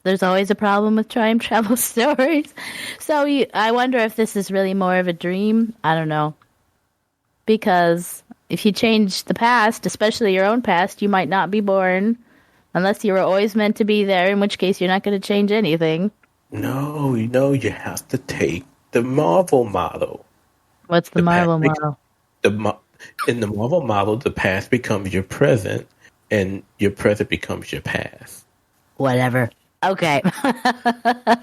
there's always a problem with time travel stories. So I wonder if this is really more of a dream. I don't know. Because if you change the past, especially your own past, you might not be born unless you were always meant to be there, in which case you're not going to change anything. No, you have to take the Marvel model. What's the Marvel model? In the Marvel model, the past becomes your present, and your present becomes your past. Whatever. Okay. I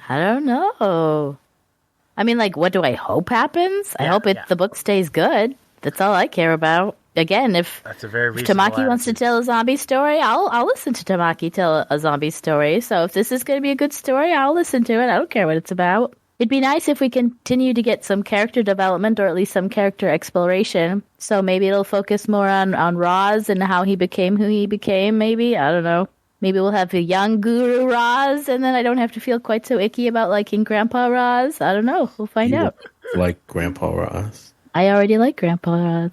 don't know. I mean, like, what do I hope happens? I hope the book stays good. That's all I care about. Again, if Tamaki wants to tell a zombie story, I'll listen to Tamaki tell a zombie story. So if this is going to be a good story, I'll listen to it. I don't care what it's about. It'd be nice if we continue to get some character development or at least some character exploration. So maybe it'll focus more on Roz and how he became who he became, maybe. I don't know. Maybe we'll have a young Guru Roz, and then I don't have to feel quite so icky about liking Grandpa Roz. I don't know. We'll find out. Like Grandpa Roz? I already like Grandpa Roz.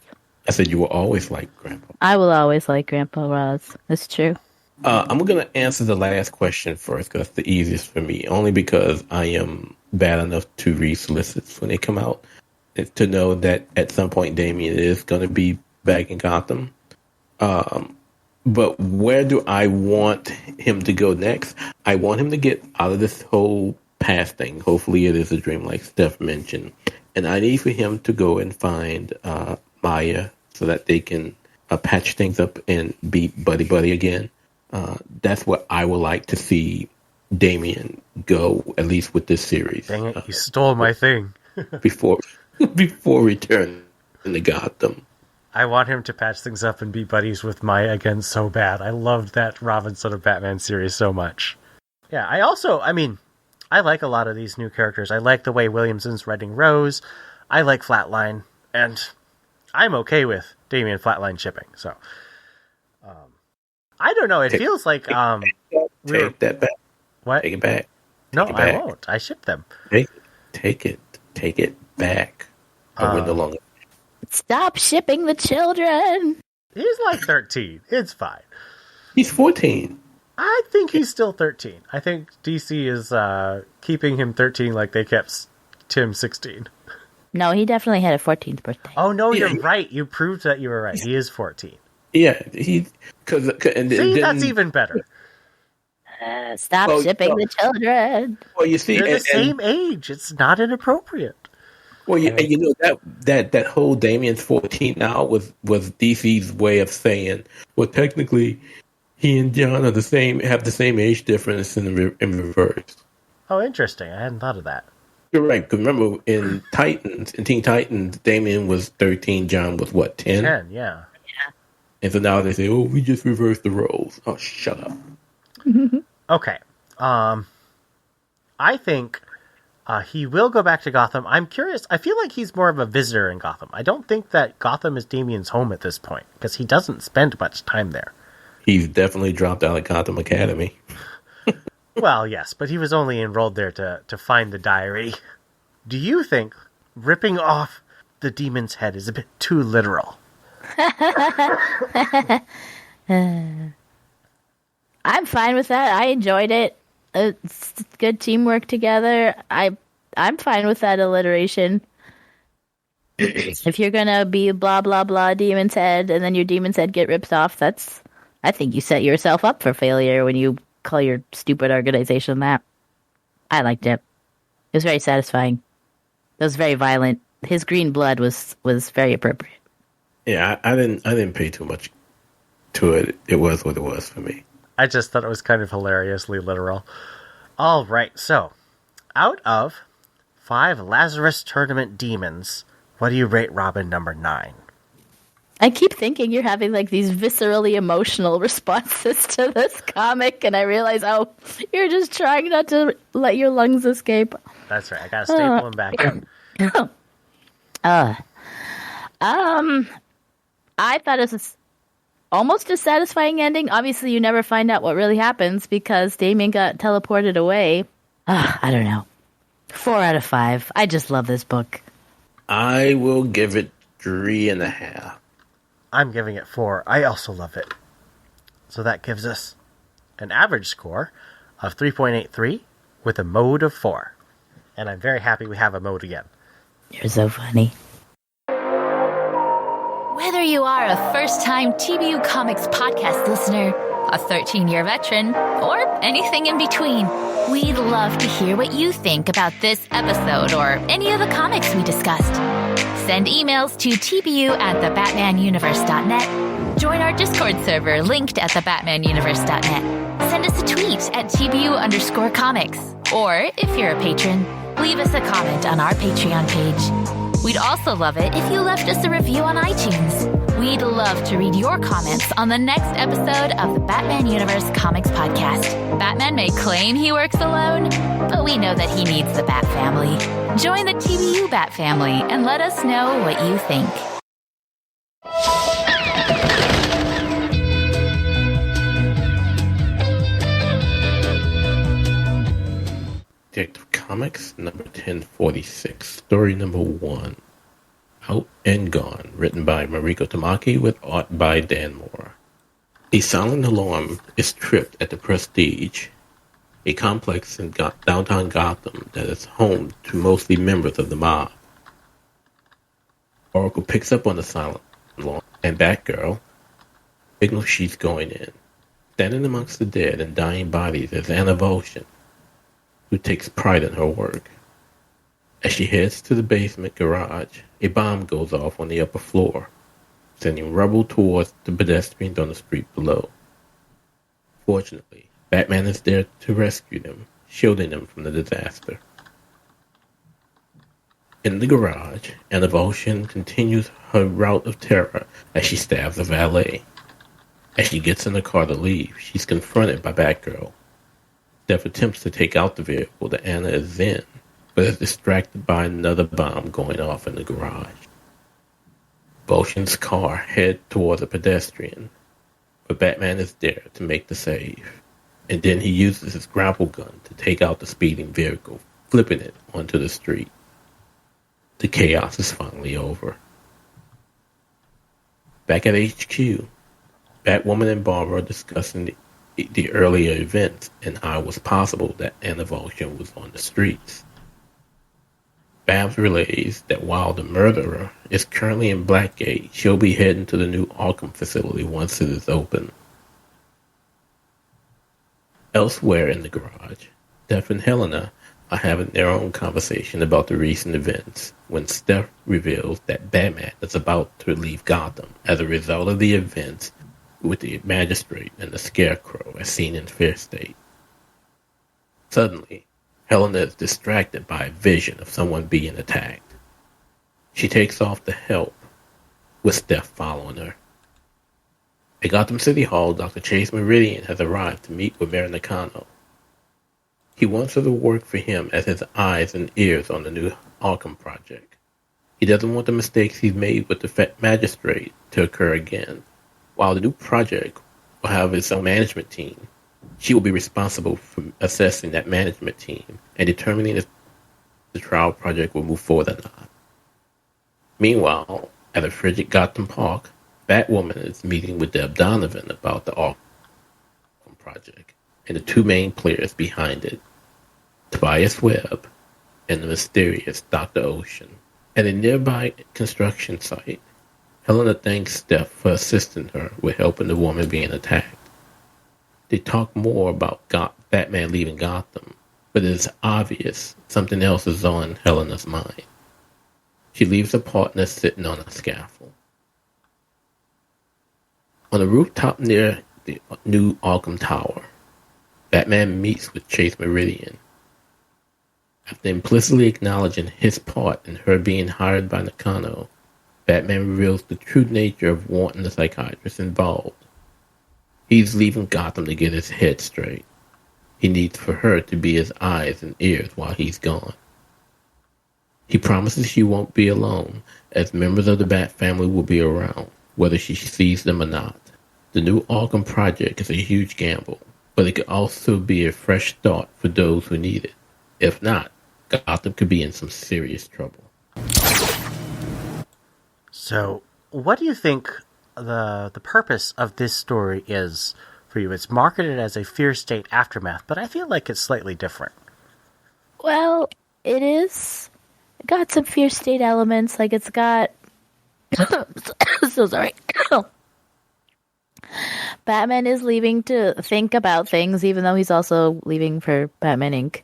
I said you will always like Grandpa. I will always like Grandpa Roz. That's true. I'm going to answer the last question first because it's the easiest for me, only because I am bad enough to read solicits when they come out. It's to know that at some point Damien is going to be back in Gotham. But where do I want him to go next? I want him to get out of this whole past thing. Hopefully it is a dream like Steph mentioned. And I need for him to go and find Maya so that they can patch things up and be buddy-buddy again. That's what I would like to see Damien go, at least with this series. Dang it, you stole my thing. before returning to Gotham. I want him to patch things up and be buddies with Maya again so bad. I loved that Robin Son of Batman series so much. Yeah, I like a lot of these new characters. I like the way Williamson's writing Rose. I like Flatline. And I'm okay with Damien Flatline shipping. So, I don't know. It feels like... Take that back. What? Take it back. No, I won't. I ship them. Take it back. I would no longer... Stop shipping the children. He's like 13. It's fine. He's 14. I think he's still 13. I think DC is keeping him 13 like they kept Tim 16. No, he definitely had a 14th birthday. Oh, no, you're right. You proved that you were right. He is 14. Yeah, See, that's even better. Stop shipping the children. Well, you see, they're the same age. It's not inappropriate. Well, and you know that whole Damien's 14 now was DC's way of saying, well, technically, he and John have the same age difference in reverse. Oh, interesting. I hadn't thought of that. You're right. Because remember, in Teen Titans, Damien was 13, John was what, 10? 10, yeah. And so now they say, oh, we just reversed the roles. Oh, shut up. Okay. I think he will go back to Gotham. I'm curious. I feel like he's more of a visitor in Gotham. I don't think that Gotham is Damien's home at this point because he doesn't spend much time there. He's definitely dropped out of Gotham Academy. Well, yes, but he was only enrolled there to find the diary. Do you think ripping off the demon's head is a bit too literal? I'm fine with that. I enjoyed it. It's good teamwork together. I'm fine with that alliteration. If you're gonna be blah blah blah demon's head and then your demon's head get ripped off, I think you set yourself up for failure when you call your stupid organization that. I liked it. It was very satisfying. It was very violent. His green blood was very appropriate. Yeah, I didn't pay too much to it. It was what it was for me. I just thought it was kind of hilariously literal. All right, so out of 5 Lazarus Tournament demons, what do you rate Robin number 9? I keep thinking you're having like these viscerally emotional responses to this comic, and I realize, you're just trying not to let your lungs escape. That's right. I gotta staple them back in. I thought it was almost a satisfying ending. Obviously, you never find out what really happens because Damien got teleported away. I don't know. 4 out of 5. I just love this book. I will give it 3.5. I'm giving it 4. I also love it. So that gives us an average score of 3.83 with a mode of 4. And I'm very happy we have a mode again. You're so funny. Whether you are a first-time TBU Comics podcast listener, a 13-year veteran, or anything in between, we'd love to hear what you think about this episode or any of the comics we discussed. Send emails to tbu@thebatmanuniverse.net. Join our Discord server linked at thebatmanuniverse.net. Send us a tweet at TBU_comics. Or, if you're a patron, leave us a comment on our Patreon page. We'd also love it if you left us a review on iTunes. We'd love to read your comments on the next episode of the Batman Universe Comics Podcast. Batman may claim he works alone, but we know that he needs the Bat Family. Join the TBU Bat Family and let us know what you think. Detective Comics number 1046, story number 1. Out and Gone, written by Mariko Tamaki with art by Dan Moore. A silent alarm is tripped at the Prestige, a complex in downtown Gotham that is home to mostly members of the mob. Oracle picks up on the silent alarm, and Batgirl signals she's going in. Standing amongst the dead and dying bodies is Anna Volshin, who takes pride in her work. As she heads to the basement garage, a bomb goes off on the upper floor, sending rubble towards the pedestrians on the street below. Fortunately, Batman is there to rescue them, shielding them from the disaster. In the garage, Anna Volshin continues her route of terror as she stabs a valet. As she gets in the car to leave, she's confronted by Batgirl. Steph attempts to take out the vehicle that Anna is in, but is distracted by another bomb going off in the garage. Volshin's car heads towards a pedestrian, but Batman is there to make the save, and then he uses his grapple gun to take out the speeding vehicle, flipping it onto the street. The chaos is finally over. Back at HQ, Batwoman and Barbara are discussing the earlier events and how it was possible that Anna Volshin was on the streets. Babs relays that while the murderer is currently in Blackgate, she'll be heading to the new Arkham facility once it is open. Elsewhere in the garage, Steph and Helena are having their own conversation about the recent events when Steph reveals that Batman is about to leave Gotham as a result of the events with the Magistrate and the Scarecrow as seen in Fair State. Suddenly, Helena is distracted by a vision of someone being attacked. She takes off to help, with Steph following her. At Gotham City Hall, Dr. Chase Meridian has arrived to meet with Mayor Nakano. He wants her to work for him as his eyes and ears on the new Arkham project. He doesn't want the mistakes he's made with the Magistrate to occur again. While the new project will have its own management team, she will be responsible for assessing that management team and determining if the trial project will move forward or not. Meanwhile, at a frigid Gotham Park, Batwoman is meeting with Deb Donovan about the Arkham Project and the two main players behind it, Tobias Webb and the mysterious Dr. Ocean. At a nearby construction site, Helena thanks Steph for assisting her with helping the woman being attacked. They talk more about Batman leaving Gotham, but it is obvious something else is on Helena's mind. She leaves her partner sitting on a scaffold. On a rooftop near the new Arkham Tower, Batman meets with Chase Meridian. After implicitly acknowledging his part in her being hired by Nakano, Batman reveals the true nature of wanting the psychiatrist involved. He's leaving Gotham to get his head straight. He needs for her to be his eyes and ears while he's gone. He promises she won't be alone, as members of the Bat family will be around, whether she sees them or not. The new Arkham Project is a huge gamble, but it could also be a fresh start for those who need it. If not, Gotham could be in some serious trouble. So, what do you think the purpose of this story is for you? It's marketed as a Fear State Aftermath, but I feel like it's slightly different. Well, it is. It got some Fear State elements. Like, it's got... so sorry. Batman is leaving to think about things, even though he's also leaving for Batman Inc.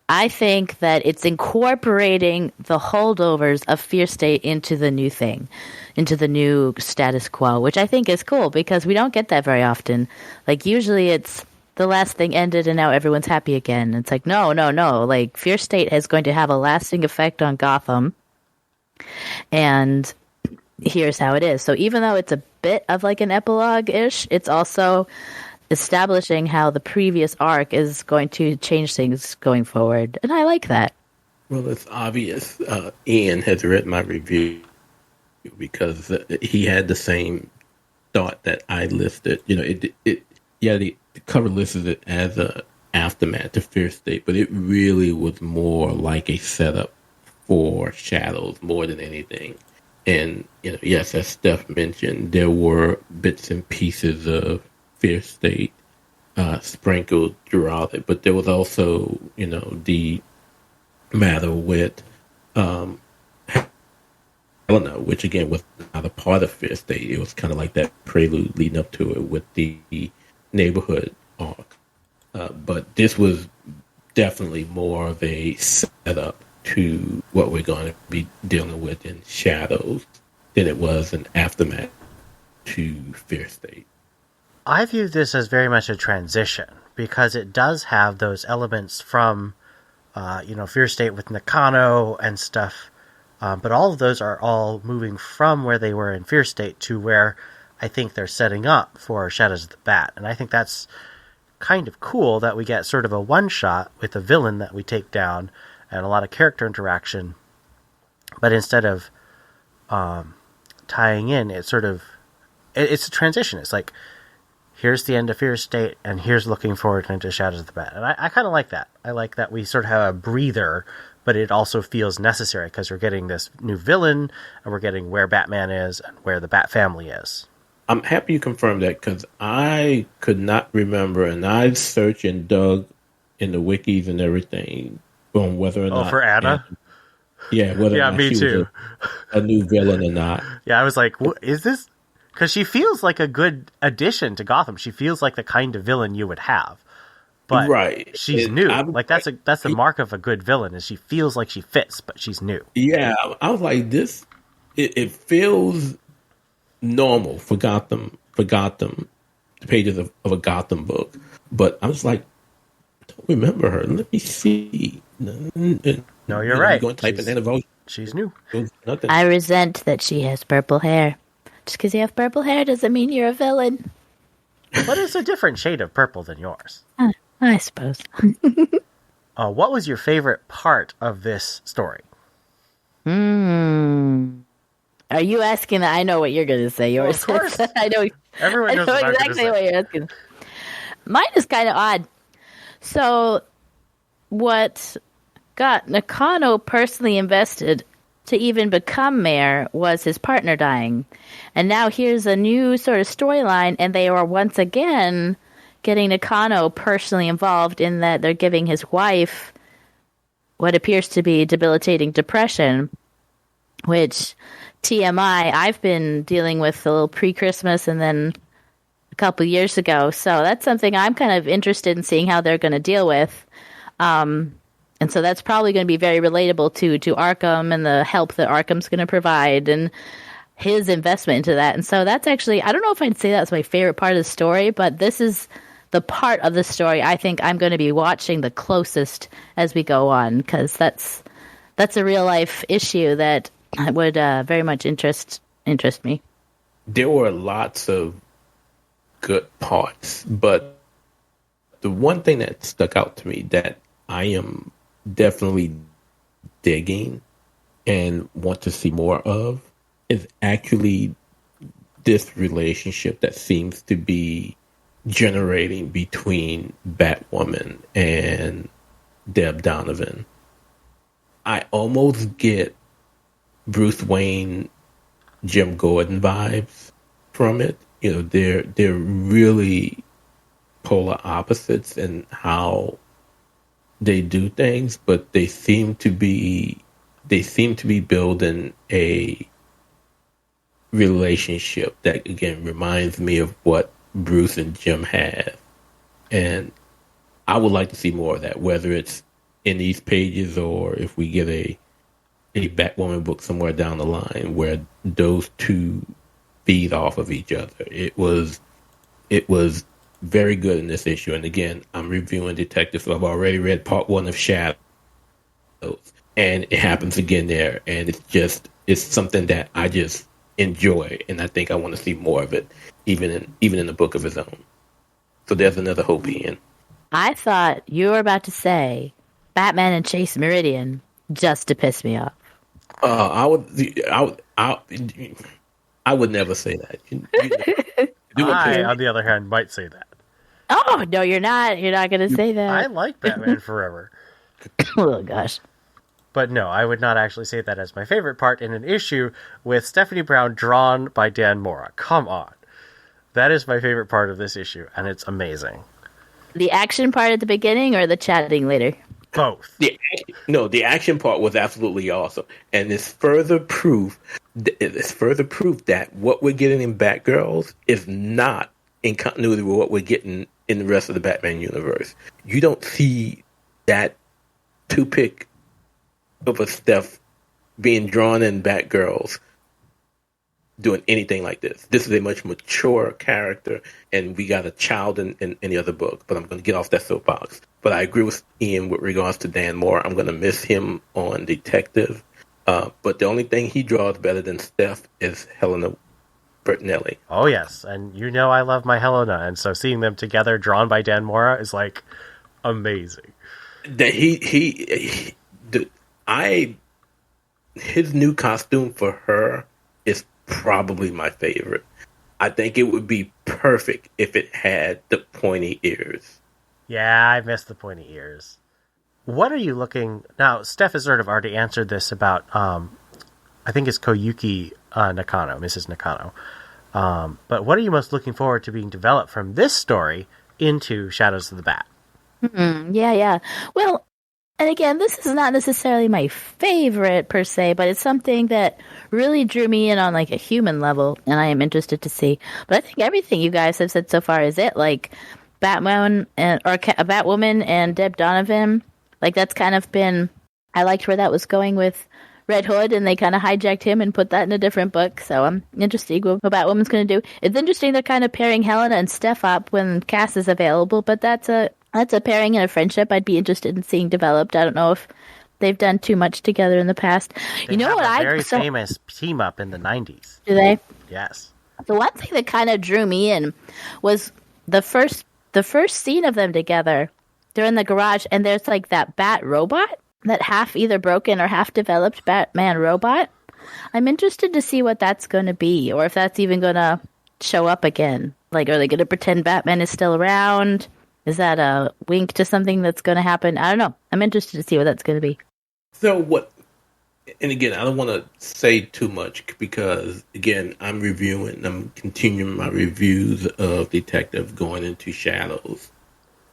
I think that it's incorporating the holdovers of Fear State into the new thing, into the new status quo, which I think is cool because we don't get that very often. Like, usually it's the last thing ended and now everyone's happy again. It's like, no. Like, Fear State is going to have a lasting effect on Gotham. And here's how it is. So even though it's a bit of like an epilogue-ish, it's also establishing how the previous arc is going to change things going forward. And I like that. Well, it's obvious. Ian has read my review because he had the same thought that I listed. You know, the cover listed it as a aftermath to Fear State, but it really was more like a setup for Shadows more than anything. And, you know, yes, as Steph mentioned, there were bits and pieces of Fear State sprinkled throughout it, but there was also, you know, the matter with Helena, which again was not a part of Fear State. It was kind of like that prelude leading up to it with the neighborhood arc. But this was definitely more of a setup to what we're going to be dealing with in Shadows than it was an aftermath to Fear State. I view this as very much a transition because it does have those elements from, Fear State with Nakano and stuff. But all of those are all moving from where they were in Fear State to where I think they're setting up for Shadows of the Bat. And I think that's kind of cool that we get sort of a one-shot with a villain that we take down and a lot of character interaction. But instead of tying in, it's a transition. It's like, here's the end of Fear State, and here's looking forward into Shadows of the Bat. And I kind of like that. I like that we sort of have a breather, but it also feels necessary because we're getting this new villain, and we're getting where Batman is and where the Bat family is. I'm happy you confirmed that because I could not remember, and I searched and dug in the wikis and everything on whether or not... Oh, for Anna? Whether or not me she too. was a new villain or not. Yeah, I was like, what, is this... Because she feels like a good addition to Gotham. She feels like the kind of villain you would have. But right. She's new. That's the mark of a good villain, is she feels like she fits, but she's new. Yeah, I was like, this... It feels normal for Gotham, the pages of a Gotham book. But I was like, I don't remember her. Let me see. No, you're right. Going to type in she's new. Nothing. I resent that she has purple hair. Just because you have purple hair doesn't mean you're a villain. But it's a different shade of purple than yours. I suppose. What was your favorite part of this story? Are you asking that? I know what you're going to say. Yours. Well, of course. I know. Everyone knows what exactly what you're asking. Mine is kind of odd. So, what got Nakano personally invested to even become mayor was his partner dying. And now here's a new sort of storyline, and they are once again getting Nakano personally involved in that they're giving his wife what appears to be debilitating depression, which TMI, I've been dealing with a little pre-Christmas and then a couple years ago. So that's something I'm kind of interested in seeing how they're going to deal with. And so that's probably going to be very relatable to Arkham and the help that Arkham's going to provide and his investment into that. And so that's actually, I don't know if I'd say that's my favorite part of the story, but this is the part of the story I think I'm going to be watching the closest as we go on, because that's a real life issue that would very much interest me. There were lots of good parts, but the one thing that stuck out to me that I am definitely digging and want to see more of is actually this relationship that seems to be generating between Batwoman and Deb Donovan. I almost get Bruce Wayne, Jim Gordon vibes from it. You know, they're really polar opposites in how they do things, but they seem to be building a relationship that again reminds me of what Bruce and Jim have. And I would like to see more of that, whether it's in these pages or if we get a Batwoman book somewhere down the line where those two feed off of each other. It was very good in this issue. And again, I'm reviewing Detective, so I've already read part 1 of Shadows, and it happens again there. And it's something that I just enjoy, and I think I want to see more of it, even in a book of its own. So there's another hope, Ian. I thought you were about to say Batman and Chase Meridian just to piss me off. I would never say that. I, on the other hand, might say that. Oh no, you're not. You're not going to say that. I like Batman Forever. Oh gosh. But no, I would not actually say that as my favorite part in an issue with Stephanie Brown drawn by Dan Mora. Come on. That is my favorite part of this issue, and it's amazing. The action part at the beginning or the chatting later? Both. The action part was absolutely awesome. And it's further proof that what we're getting in Batgirls is not in continuity with what we're getting in the rest of the Batman universe. You don't see that toothpick of a Steph being drawn in Batgirls doing anything like this. This is a much mature character, and we got a child in the other book. But I'm going to get off that soapbox. But I agree with Ian with regards to Dan Moore. I'm going to miss him on Detective. But the only thing he draws better than Steph is Helena Bertinelli. Oh, yes. And you know I love my Helena. And so seeing them together drawn by Dan Mora is like amazing. That his new costume for her is probably my favorite. I think it would be perfect if it had the pointy ears. Yeah, I miss the pointy ears. What are you looking... Now, Steph has sort of already answered this about, I think it's Koyuki Nakano, Mrs. Nakano. But what are you most looking forward to being developed from this story into Shadows of the Bat? Yeah. Well, and again, this is not necessarily my favorite per se, but it's something that really drew me in on like a human level, and I am interested to see. But I think everything you guys have said so far is it. Like Batwoman and Deb Donovan, like that's kind of been. I liked where that was going with Red Hood, and they kind of hijacked him and put that in a different book. So I'm interested what Batwoman's going to do. It's interesting they're kind of pairing Helena and Steph up when Cass is available, but that's a pairing and a friendship I'd be interested in seeing developed. I don't know if they've done too much together in the past. They have a very famous team up in the 90s. Do they? Yes. The one thing that kind of drew me in was the first scene of them together. They're in the garage, and there's like that bat robot, that half either broken or half developed Batman robot. I'm interested to see what that's going to be, or if that's even going to show up again. Like, are they going to pretend Batman is still around? Is that a wink to something that's going to happen? I don't know. I'm interested to see what that's going to be. So what? and again, I don't want to say too much because, again, I'm continuing my reviews of Detective going into Shadows.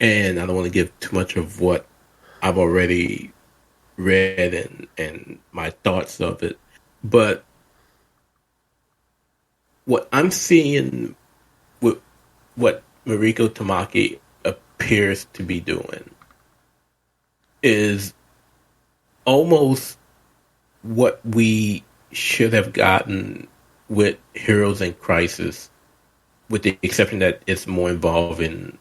And I don't want to give too much of what I've already read and my thoughts of it. But what I'm seeing with what Mariko Tamaki appears to be doing is almost what we should have gotten with Heroes in Crisis, with the exception that it's more involving,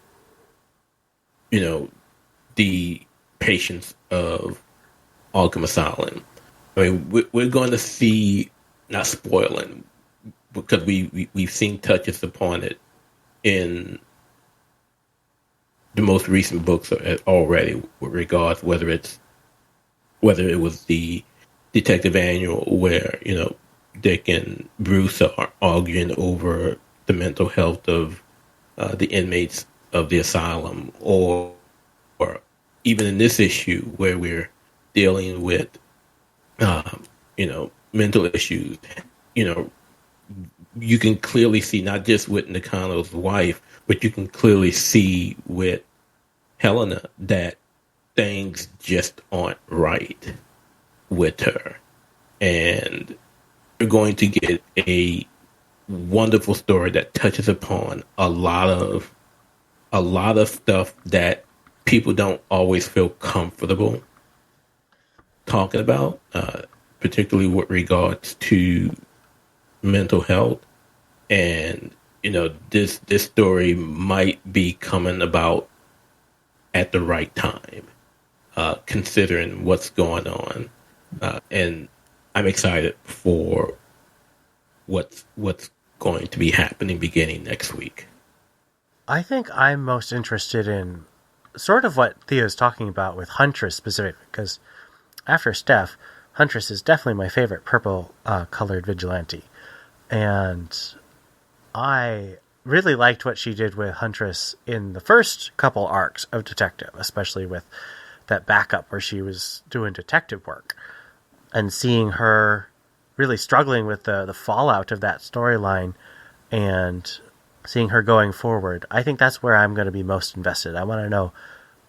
the patients of Arkham Asylum. I mean, we're going to see, not spoiling, because we've seen touches upon it in the most recent books already, with regards whether it was the Detective Annual where Dick and Bruce are arguing over the mental health of the inmates of the asylum, or even in this issue where we're dealing with mental issues. You can clearly see, not just with Nakano's wife, but you can clearly see with Helena that things just aren't right with her. And you're going to get a wonderful story that touches upon a lot of stuff that people don't always feel comfortable talking about, particularly with regards to mental health. And this story might be coming about at the right time, considering what's going on, and I'm excited for what's going to be happening beginning next week. I think I'm most interested in sort of what Theo's talking about with Huntress specifically, because after Steph, Huntress is definitely my favorite purple colored vigilante. And I really liked what she did with Huntress in the first couple arcs of Detective, especially with that backup where she was doing detective work, and seeing her really struggling with the fallout of that storyline and seeing her going forward. I think that's where I'm going to be most invested. I want to know,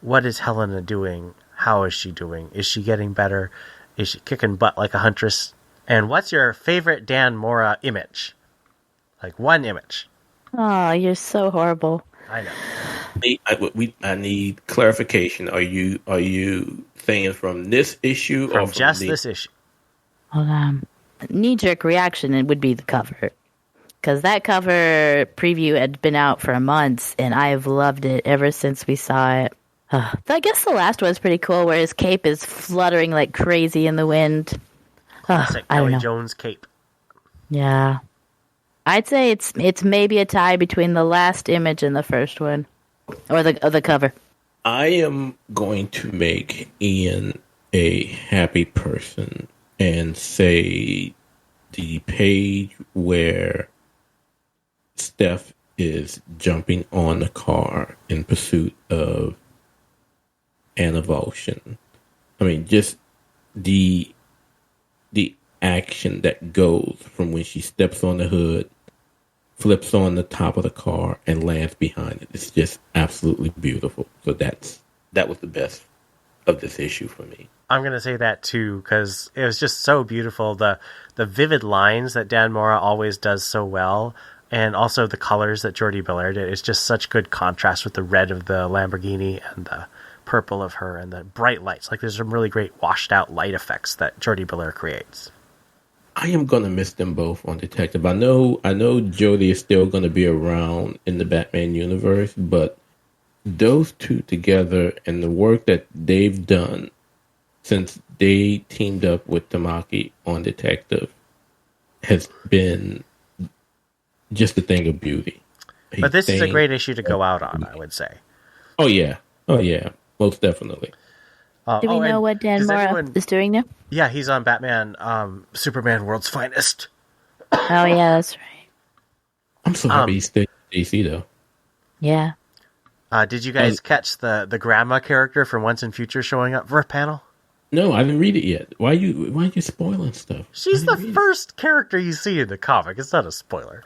what is Helena doing? How is she doing? Is she getting better? Is she kicking butt like a Huntress? And what's your favorite Dan Mora image? Like one image. Oh, you're so horrible. I know. I need clarification. Are you saying from this issue or from just this issue? Hold on. Knee-jerk reaction, it would be the cover. Because that cover preview had been out for months, and I've loved it ever since we saw it. I guess the last one was pretty cool, where his cape is fluttering like crazy in the wind. Classic Kelly Jones cape. Yeah. I'd say it's maybe a tie between the last image and the first one. Or the cover. I am going to make Ian a happy person and say the page where Steph is jumping on the car in pursuit of Anna Volshin. I mean, just the action that goes from when she steps on the hood, flips on the top of the car, and lands behind it. It's just absolutely beautiful. So that was the best of this issue for me. I'm going to say that too, because it was just so beautiful. The vivid lines that Dan Mora always does so well, and also the colors that Jordi Belair did. It's just such good contrast with the red of the Lamborghini and the purple of her and the bright lights. Like, there's some really great washed out light effects that Jordi Belair creates. I am going to miss them both on Detective. I know Jodie is still going to be around in the Batman universe, but those two together and the work that they've done since they teamed up with Tamaki on Detective has been just a thing of beauty. But this is a great issue to go out on, I would say. Oh yeah, most definitely. Do we know what Dan Mora is doing now? Yeah, he's on Batman, Superman World's Finest. Oh, yeah, that's right. I'm so happy he's staying in DC, though. Yeah. Did you guys catch the grandma character from Once and Future showing up for a panel? No, I didn't read it yet. Why are you spoiling stuff? She's the first character you see in the comic. It's not a spoiler.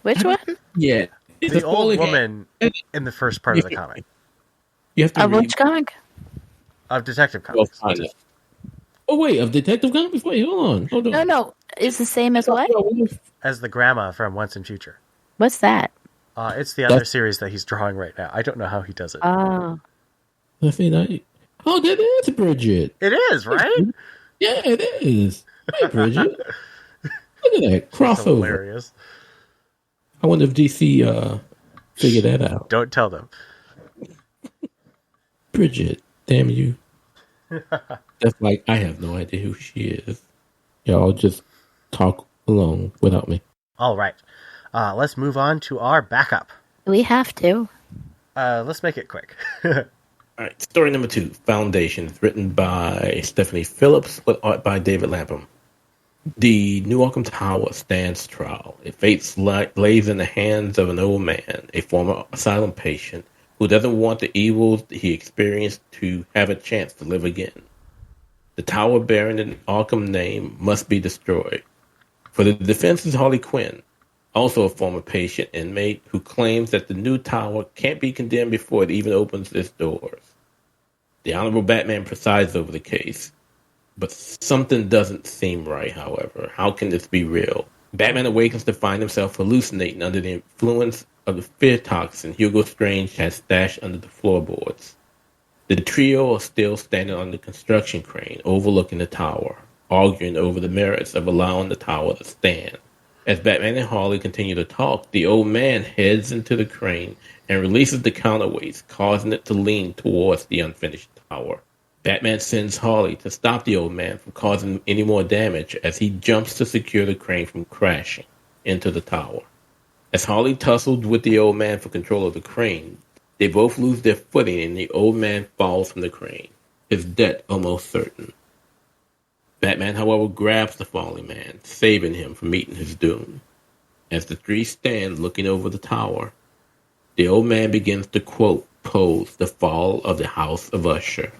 Which one? Yeah. The old woman in the first part of the comic. You have to read which comic? Of Detective Comics. Oh, wait, of Detective Comics? Wait, hold on. No. It's the same as what? As the grandma from Once and Future. What's that? It's the other series that he's drawing right now. I don't know how he does it. Oh. Let's see. Oh, that is Bridget. It is, right? Yeah, it is. Hey, Bridget. Look at that crossover. Hilarious. I wonder if DC figured that out. Don't tell them. Bridget, damn you. That's like, I have no idea who she is. Y'all just talk alone without me. All right. Let's move on to our backup. We have to. Let's make it quick. All right, story number 2, Foundations, written by Stephanie Phillips, with art by David Lapham. The New Arkham Tower stands trial. Its fate lays in the hands of an old man, a former asylum patient, who doesn't want the evils he experienced to have a chance to live again. The tower bearing the Arkham name must be destroyed. For the defense is Harley Quinn, also a former patient inmate who claims that the new tower can't be condemned before it even opens its doors. The Honorable Batman presides over the case, but something doesn't seem right, however. How can this be real? Batman awakens to find himself hallucinating under the influence of the fear toxin Hugo Strange has stashed under the floorboards. The trio are still standing on the construction crane overlooking the tower, arguing over the merits of allowing the tower to stand. As Batman and Harley continue to talk, the old man heads into the crane and releases the counterweights, causing it to lean towards the unfinished tower. Batman sends Harley to stop the old man from causing any more damage as he jumps to secure the crane from crashing into the tower. As Harley tussles with the old man for control of the crane, they both lose their footing and the old man falls from the crane, his death almost certain. Batman, however, grabs the falling man, saving him from meeting his doom. As the three stand looking over the tower, the old man begins to pose the fall of the House of Usher.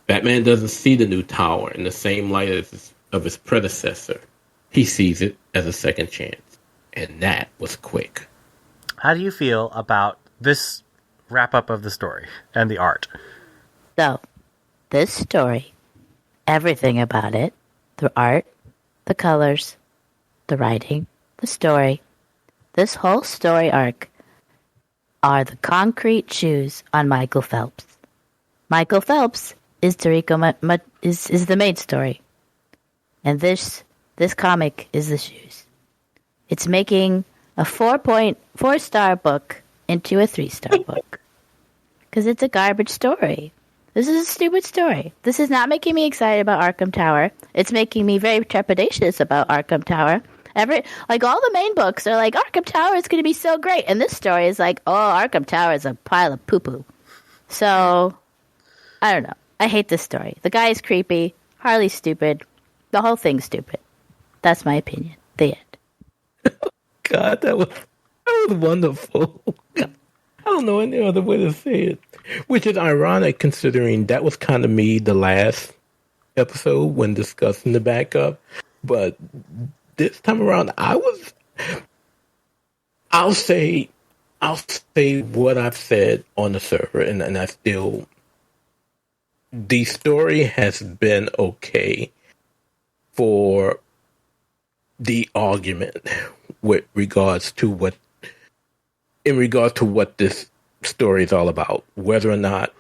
Batman doesn't see the new tower in the same light as of his predecessor. He sees it as a second chance. And that was quick. How do you feel about this wrap-up of the story and the art? So, this story, everything about it, the art, the colors, the writing, the story, this whole story arc are the concrete shoes on Michael Phelps. Michael Phelps is is the main story. And this comic is the shoes. It's making a 4.4-star book into a 3-star book. Because it's a garbage story. This is a stupid story. This is not making me excited about Arkham Tower. It's making me very trepidatious about Arkham Tower. All the main books are like, Arkham Tower is going to be so great. And this story is like, oh, Arkham Tower is a pile of poo-poo. So, I don't know. I hate this story. The guy is creepy. Harley's stupid. The whole thing's stupid. That's my opinion. The end. God, that was wonderful. I don't know any other way to say it. Which is ironic considering that was kind of me the last episode when discussing the backup. But this time around, I'll say what I've said on the server, and I still, the story has been okay for the argument with regards to what this story is all about, whether or not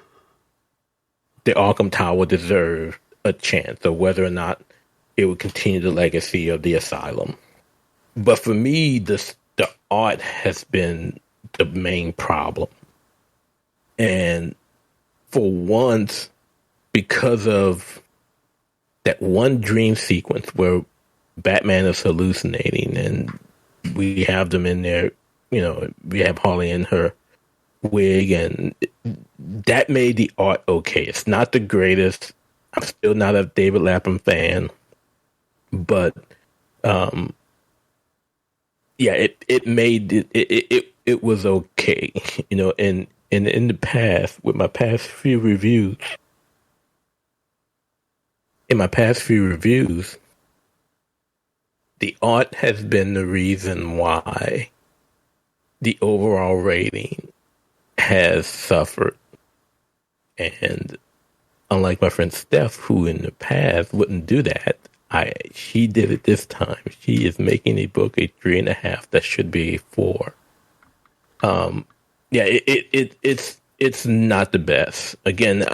the Arkham Tower deserved a chance or whether or not it would continue the legacy of the asylum. But for me, the art has been the main problem. And for once, because of that one dream sequence where Batman is hallucinating and we have them in there, we have Harley in her wig, and that made the art okay. It's not the greatest. I'm still not a David Lapham fan, but it made it was okay. And in the past, with my past few reviews, in my past few reviews, the art has been the reason why the overall rating has suffered. And unlike my friend Steph, who in the past wouldn't do that, she did it this time. She is making a book a 3.5 that should be a 4. It's not the best. Again,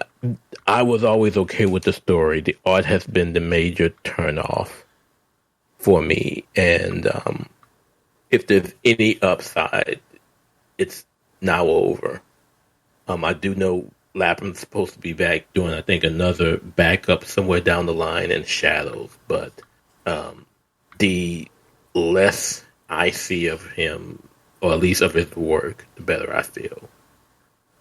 I was always okay with the story. The art has been the major turnoff for me, and if there's any upside, it's now over. I do know Lapham's supposed to be back doing, I think, another backup somewhere down the line in Shadows, but the less I see of him, or at least of his work, the better I feel.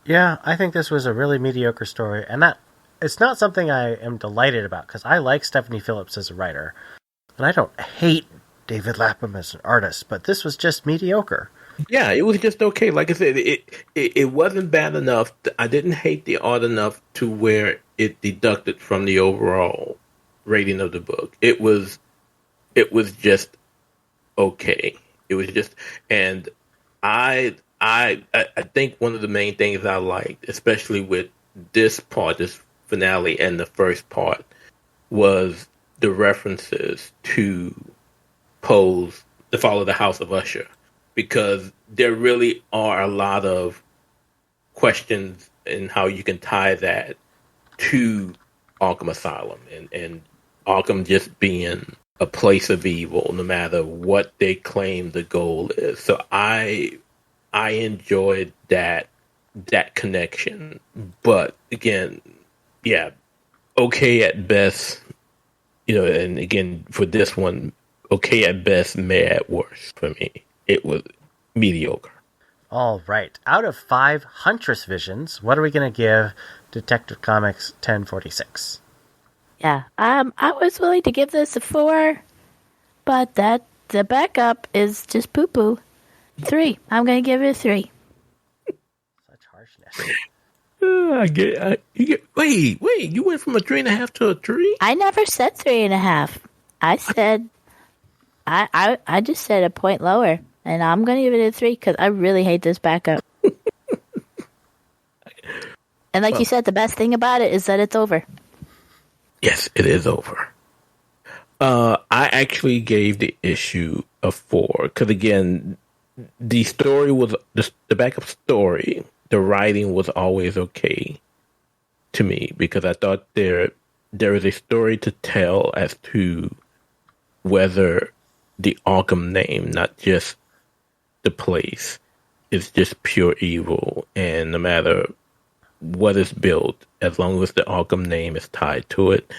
Yeah, I think this was a really mediocre story, and that it's not something I am delighted about, because I like Stephanie Phillips as a writer, and I don't hate David Lapham as an artist, but this was just mediocre. Yeah, it was just okay. Like I said, it wasn't bad enough. I didn't hate the art enough to where it deducted from the overall rating of the book. It was just okay. It was just, and I think one of the main things I liked, especially with this part, this finale and the first part, was the references to Poe's The Fall of the House of Usher. Because there really are a lot of questions in how you can tie that to Arkham Asylum and Arkham just being a place of evil, no matter what they claim the goal is. So I enjoyed that connection. But again, yeah, okay at best, and again, for this one, okay at best, may at worst for me. It was mediocre. All right. Out of 5 Huntress visions, what are we going to give Detective Comics 1046? Yeah, I was willing to give this a 4, but the backup is just poo-poo. 3. I'm going to give it a 3. Such harshness. Wait, you went from a 3.5 to a 3? I never said 3.5. I said, I just said a point lower. And I'm going to give it a 3 because I really hate this backup. And like you said, the best thing about it is that it's over. Yes, it is over. I actually gave the issue a 4 because, again, the story was the backup story. The writing was always okay to me because I thought there is a story to tell as to whether the Arkham name, not just the place, is just pure evil, and no matter what is built, as long as the Arkham name is tied to it,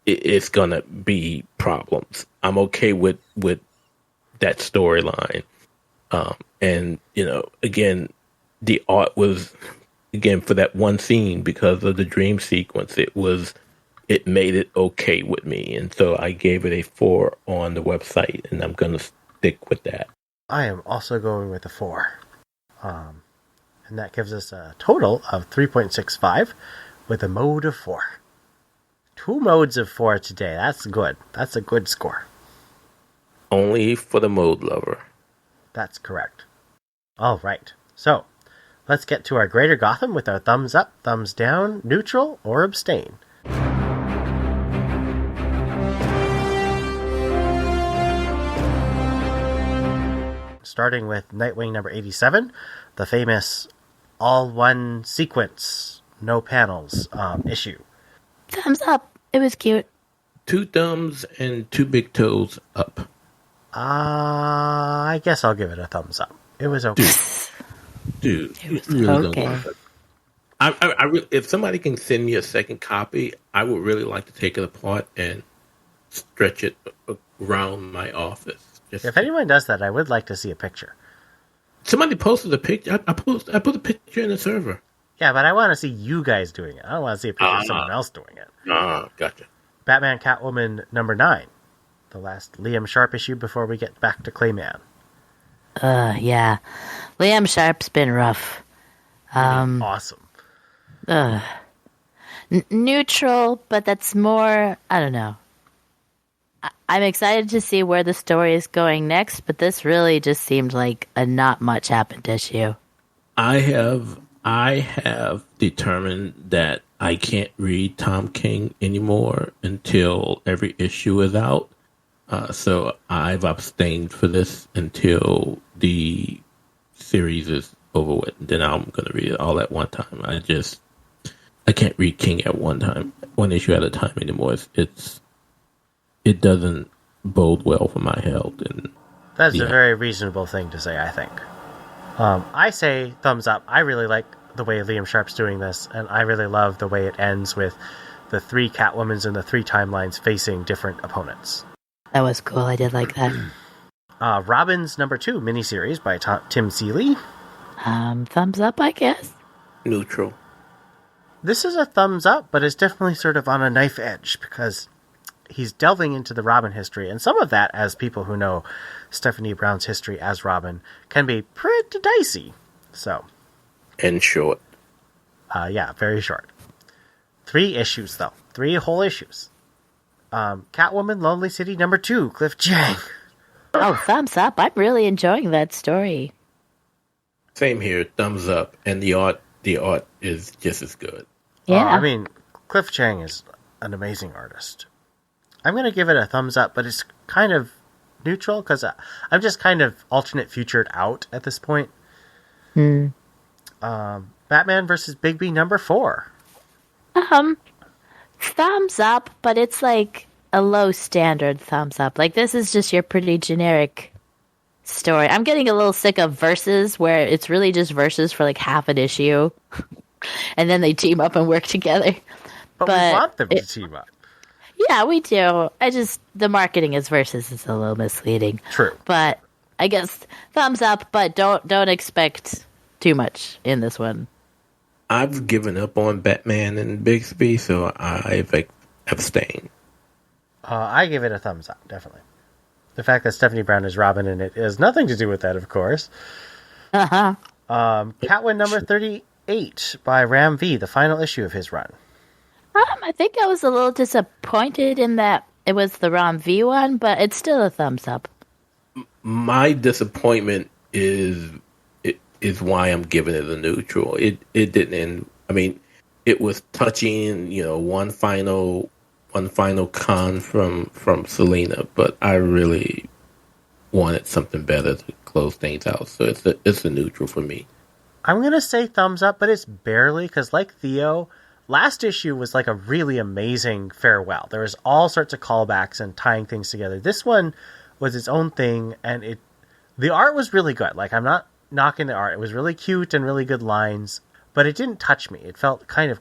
it's gonna be problems. I'm okay with that storyline, and again, the art was, again, for that one scene, because of the dream sequence, it made it okay with me, and so I gave it a 4 on the website, and I'm gonna stick with that. I am also going with a 4. And that gives us a total of 3.65 with a mode of 4. 2 modes of 4 today. That's good. That's a good score. Only for the mode lover. That's correct. All right. So, let's get to our Greater Gotham with our thumbs up, thumbs down, neutral, or abstain. Starting with Nightwing number 87, the famous all-one sequence, no panels issue. Thumbs up. It was cute. 2 thumbs and 2 big toes up. I guess I'll give it a thumbs up. It was okay. Dude, it was really okay. If somebody can send me a second copy, I would really like to take it apart and stretch it around my office. If anyone does that, I would like to see a picture. Somebody posted a picture. I put a picture in the server. Yeah, but I want to see you guys doing it. I don't want to see a picture of someone else doing it. Gotcha. Batman Catwoman number 9. The last Liam Sharp issue before we get back to Clayman. Yeah. Liam Sharp's been rough. Awesome. Neutral, but that's more, I don't know. I'm excited to see where the story is going next, but this really just seemed like a not much happened issue. I have determined that I can't read Tom King anymore until every issue is out. So I've abstained for this until the series is over with. Then I'm going to read it all at one time. I can't read King at one issue at a time anymore. It doesn't bode well for my health. And that's a very reasonable thing to say, I think. I say thumbs up. I really like the way Liam Sharp's doing this, and I really love the way it ends with the 3 Catwomans and the 3 timelines facing different opponents. That was cool. I did like that. Robin's number 2 miniseries by Tim Seeley. Thumbs up, I guess. Neutral. This is a thumbs up, but it's definitely sort of on a knife edge because he's delving into the Robin history, and some of that, as people who know Stephanie Brown's history as Robin, can be pretty dicey. So, and short. Yeah, very short. 3 issues, though. 3 whole issues. Catwoman, Lonely City, number 2, Cliff Chiang. Oh, thumbs up. I'm really enjoying that story. Same here, thumbs up. And the art is just as good. Yeah. I mean, Cliff Chiang is an amazing artist. I'm going to give it a thumbs up, but it's kind of neutral because I'm just kind of alternate futured out at this point. Batman versus Bigby number 4. Thumbs up, but it's like a low standard thumbs up. Like, this is just your pretty generic story. I'm getting a little sick of verses where it's really just verses for like half an issue. And then they team up and work together. But we want them to team up. Yeah, we do. The marketing as versus is a little misleading. True. But I guess thumbs up, but don't expect too much in this one. I've given up on Batman and Bixby, so I've abstained. I give it a thumbs up, definitely. The fact that Stephanie Brown is Robin in it has nothing to do with that, of course. Catwoman number 38 by Ram V, the final issue of his run. I think I was a little disappointed in that it was the Ram V one, but it's still a thumbs up. My disappointment is why I'm giving it a neutral. It didn't end. I mean, it was touching, one final con from Selena, but I really wanted something better to close things out. So it's a neutral for me. I'm gonna say thumbs up, but it's barely because, like Theo, last issue was like a really amazing farewell. There was all sorts of callbacks and tying things together. This one was its own thing, and the art was really good. Like, I'm not knocking the art. It was really cute and really good lines, but it didn't touch me. It felt kind of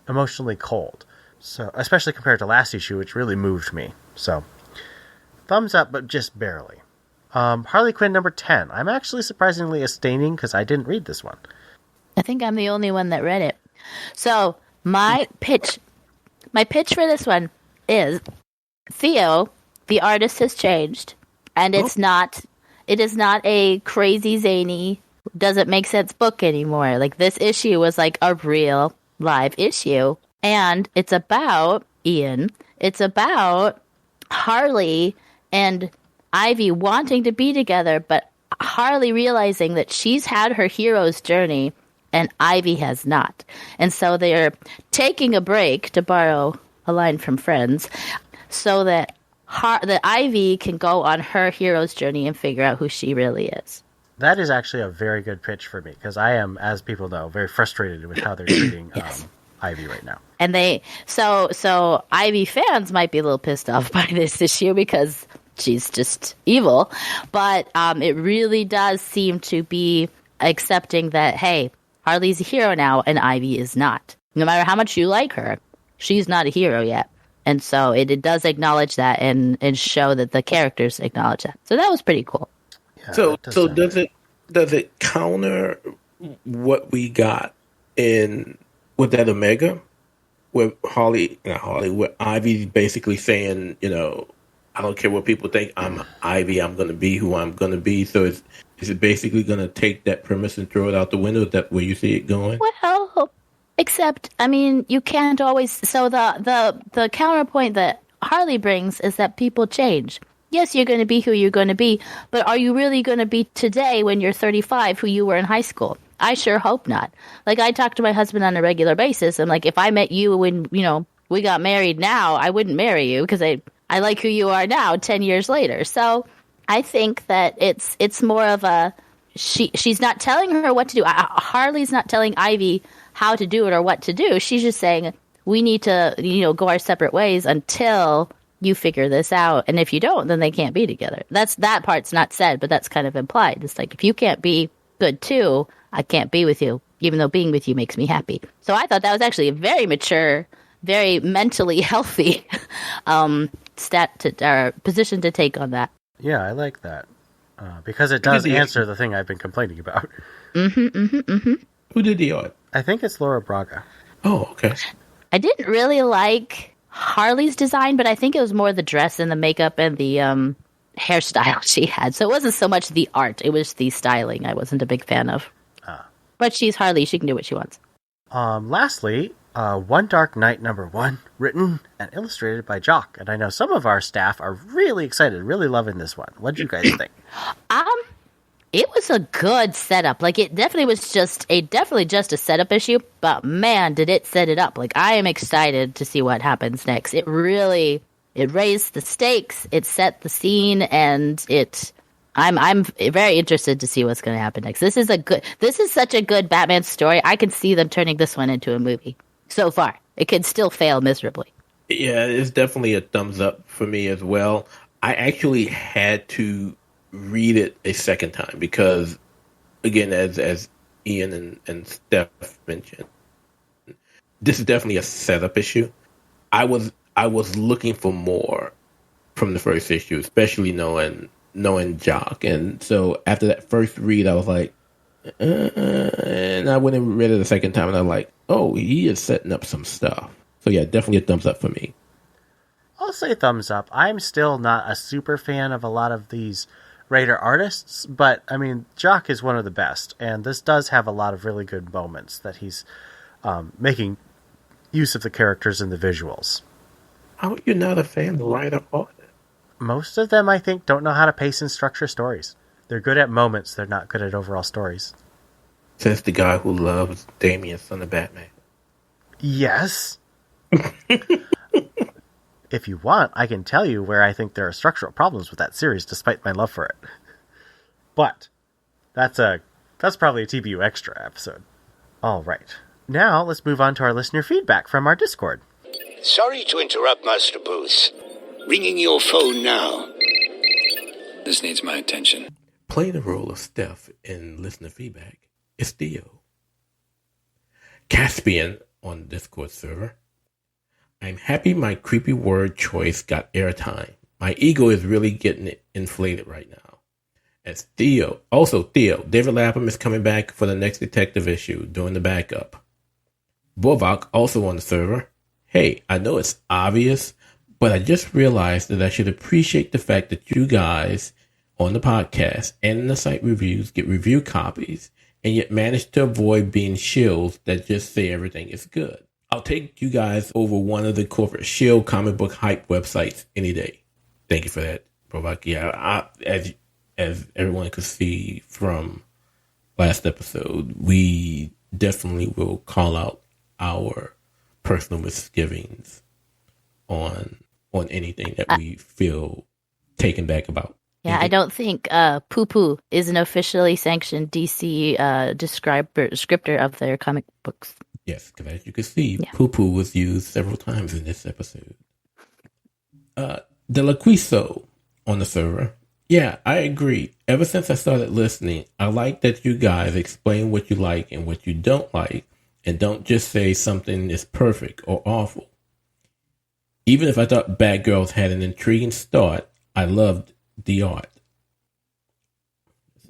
emotionally cold. So, especially compared to last issue, which really moved me. So, thumbs up, but just barely. Harley Quinn number 10. I'm actually surprisingly abstaining because I didn't read this one. I think I'm the only one that read it. So, my pitch for this one is Theo, the artist, has changed, and it is not a crazy zany, doesn't make sense book anymore. Like, this issue was like a real live issue. And it's about Harley and Ivy wanting to be together, but Harley realizing that she's had her hero's journey and Ivy has not. And so they're taking a break, to borrow a line from Friends, so that Ivy can go on her hero's journey and figure out who she really is. That is actually a very good pitch for me, because I am, as people know, very frustrated with how they're treating Yes. Ivy right now. And so Ivy fans might be a little pissed off by this issue because she's just evil. But it really does seem to be accepting that, hey, Harley's a hero now and Ivy is not. No matter how much you like her, she's not a hero yet. And so it does acknowledge that and show that the characters acknowledge that. So that was pretty cool. Yeah, so does it counter what we got with that Omega, where where Ivy's basically saying, I don't care what people think, I'm Ivy, I'm going to be who I'm going to be. So is it basically going to take that premise and throw it out the window? Is that where you see it going? Well, Except, I mean, you can't always. So the counterpoint that Harley brings is that people change. Yes, you're going to be who you're going to be, but are you really going to be today when you're 35 who you were in high school? I sure hope not. Like, I talk to my husband on a regular basis. I'm like, if I met you when, we got married now, I wouldn't marry you because I like who you are now 10 years later. So I think that it's more of a, she's not telling her what to do. Harley's not telling Ivy how to do it or what to do. She's just saying, we need to, go our separate ways until you figure this out. And if you don't, then they can't be together. That part's not said, but that's kind of implied. It's like, if you can't be good too, I can't be with you, even though being with you makes me happy. So I thought that was actually a very mature, very mentally healthy position to take on that. Yeah, I like that. Because it does answer the thing I've been complaining about. Who did the art? I think it's Laura Braga. Oh, okay. I didn't really like Harley's design, but I think it was more the dress and the makeup and the hairstyle she had. So it wasn't so much the art, it was the styling I wasn't a big fan of. But she's Harley, she can do what she wants. Lastly, One Dark Night #1, written and illustrated by Jock. And I know some of our staff are really excited, really loving this one. What did you guys think? It was a good setup. Like, it definitely was just a setup issue, but man, did it set it up. Like, I am excited to see what happens next. It raised the stakes, it set the scene, and I'm very interested to see what's going to happen next. This is such a good Batman story. I can see them turning this one into a movie. So far, it could still fail miserably. Yeah, it's definitely a thumbs up for me as well. I actually had to read it a second time because, again, as Ian and Steph mentioned, this is definitely a setup issue. I was looking for more from the first issue, especially knowing Jock, and so after that first read, I was like, and I went and read it a second time, and I'm like, oh, he is setting up some stuff. So yeah, definitely a thumbs up for me. I'll say thumbs up. I'm still not a super fan of a lot of these writer artists, but I mean, Jock is one of the best, and this does have a lot of really good moments that he's making use of the characters and the visuals. How are you not a fan of the writer artist? Most of them, I think, don't know how to pace and structure stories. They're good at moments, they're not good at overall stories. Says the guy who loves Damian, son of Batman. Yes. If you want, I can tell you where I think there are structural problems with that series, despite my love for it. But that's probably a TBU extra episode. All right. Now, let's move on to our listener feedback from our Discord. Sorry to interrupt, Master Booth. Ringing your phone now. This needs my attention. Play the role of Steph in listener feedback. It's Theo. Caspian on the Discord server. I'm happy my creepy word choice got airtime. My ego is really getting inflated right now. As Theo, David Lapham is coming back for the next detective issue, doing the backup. Bovak, also on the server. Hey, I know it's obvious, but I just realized that I should appreciate the fact that you guys on the podcast and in the site reviews get review copies and yet manage to avoid being shills that just say everything is good. I'll take you guys over one of the corporate shill comic book hype websites any day. Thank you for that, Bovak. Yeah, as everyone could see from last episode, we definitely will call out our personal misgivings on anything that we feel taken back about. Yeah, I don't think poo-poo is an officially sanctioned DC descriptor of their comic books. Yes, because as you can see, poo-poo was used several times in this episode. Delaquiso on the server. Yeah, I agree. Ever since I started listening, I like that you guys explain what you like and what you don't like, and don't just say something is perfect or awful. Even if I thought Bad Girls had an intriguing start, I loved the art.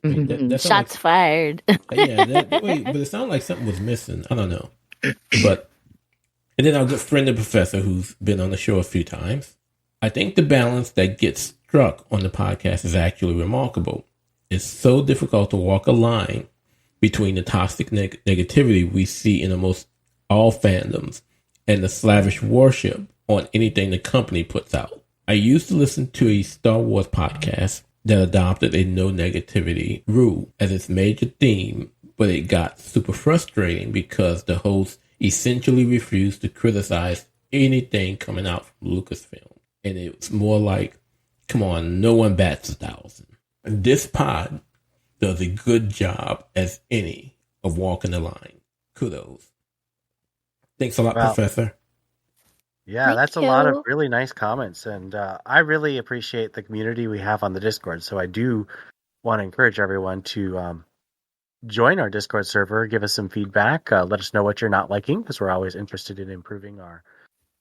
Shots fired. But it sounded like something was missing. I don't know. And then our good friend, the professor, who's been on the show a few times. I think the balance that gets struck on the podcast is actually remarkable. It's so difficult to walk a line between the toxic negativity we see in almost all fandoms, and the slavish worship on anything the company puts out. I used to listen to a Star Wars podcast that adopted a no negativity rule as its major theme, but it got super frustrating because the host essentially refused to criticize anything coming out from Lucasfilm. And it's more like, come on, no one bats 1,000. This pod does a good job as any of walking the line. Kudos. Thanks a lot, Professor. Yeah, that's a lot of really nice comments. And I really appreciate the community we have on the Discord. So I do want to encourage everyone to join our Discord server, give us some feedback, let us know what you're not liking, because we're always interested in improving our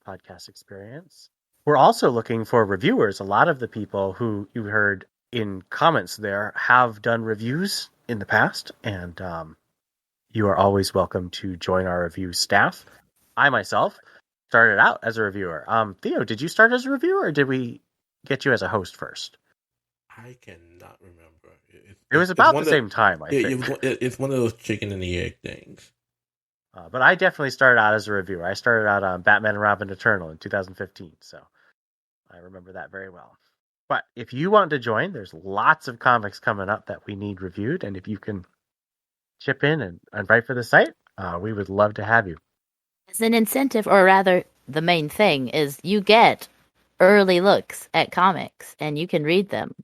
podcast experience. We're also looking for reviewers. A lot of the people who you heard in comments there have done reviews in the past, and you are always welcome to join our review staff. I myself started out as a reviewer. Theo, did you start as a reviewer, or did we get you as a host first? I cannot remember. It was about the same time, I think. It's one of those chicken and the egg things. But I definitely started out as a reviewer. I started out on Batman and Robin Eternal in 2015, so I remember that very well. But if you want to join, there's lots of comics coming up that we need reviewed, and if you can chip in and write for the site, we would love to have you. As an incentive, or rather, the main thing is you get early looks at comics, and you can read them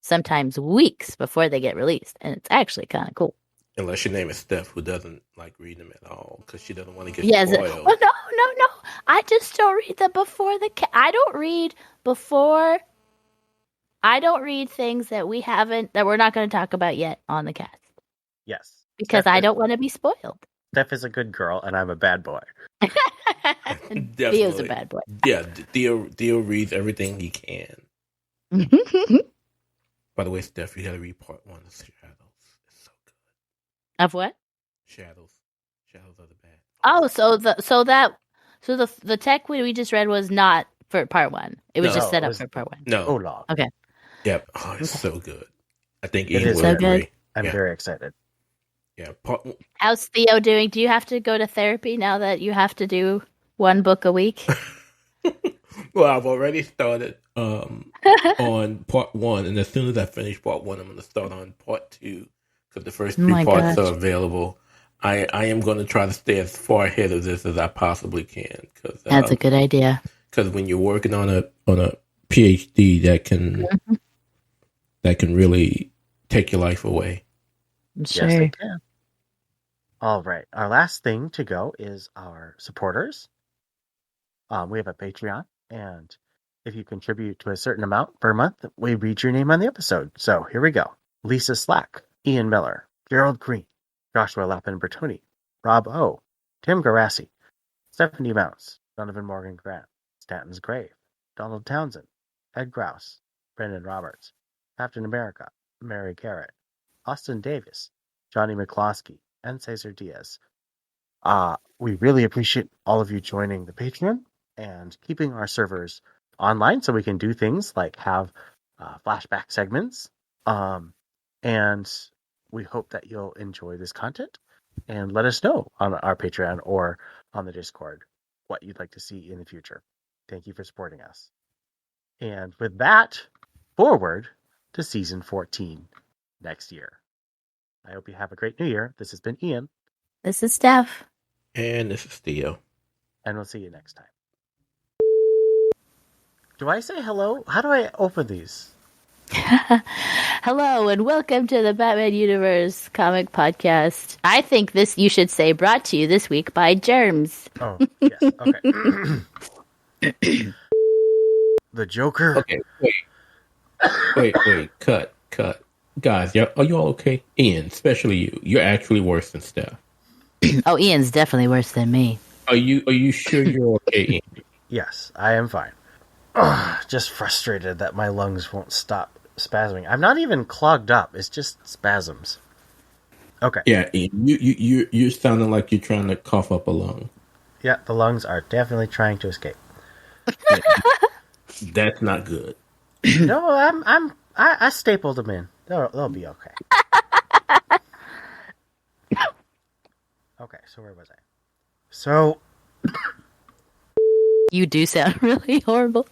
sometimes weeks before they get released, and it's actually kind of cool. Unless your name is Steph, who doesn't like reading them at all because she doesn't want to get spoiled. Well, no. I just don't read them before I don't read before. I don't read things that we're not going to talk about yet on the cast. Yes. Because I don't want to be spoiled. Steph is a good girl, and I'm a bad boy. Theo's a bad boy. Yeah, Theo reads everything he can. By the way, Steph, you got to read part 1 of Shadows. It's so good. Of what? Shadows. Shadows are the bad. Oh, so the tech we just read was not for part 1. It was just set up for part 1. No. Olog. Okay. Yep. Oh, it's so good. I think it is so good. I'm very excited. Yeah. How's Theo doing? Do you have to go to therapy now that you have to do 1 book a week? Well, I've already started on part 1, and as soon as I finish part 1, I'm going to start on part 2 because the first 3 parts are available. I am going to try to stay as far ahead of this as I possibly can. Cause, that's a good idea. Because when you're working on a PhD, that can really take your life away. Sure. Yes, it can. All right. Our last thing to go is our supporters. We have a Patreon, and if you contribute to a certain amount per month, we read your name on the episode. So here we go. Lisa Slack, Ian Miller, Gerald Green, Joshua Lappin Bertoni, Rob O, Tim Garassi, Stephanie Mounts, Donovan Morgan Grant, Stanton's Grave, Donald Townsend, Ed Grouse, Brendan Roberts, Captain America, Mary Garrett, Austin Davis, Johnny McCloskey, and Cesar Diaz. We really appreciate all of you joining the Patreon and keeping our servers online so we can do things like have flashback segments. And we hope that you'll enjoy this content and let us know on our Patreon or on the Discord what you'd like to see in the future. Thank you for supporting us. And with that, forward to season 14 next year. I hope you have a great new year. This has been Ian. This is Steph. And this is Theo. And we'll see you next time. Do I say hello? How do I open these? Hello and welcome to the Batman Universe comic podcast. I think you should say brought to you this week by Germs. Oh, yes. Okay. The Joker. Okay, wait. Cut. Guys, are you all okay? Ian, especially you. You're actually worse than Steph. Oh, Ian's definitely worse than me. Are you sure you're okay, Ian? Yes, I am fine. Just frustrated that my lungs won't stop spasming. I'm not even clogged up. It's just spasms. Okay. Yeah, Ian, you're sounding like you're trying to cough up a lung. Yeah, the lungs are definitely trying to escape. That's not good. No, I stapled them in. They'll be okay. Okay, so where was I? So, you do sound really horrible.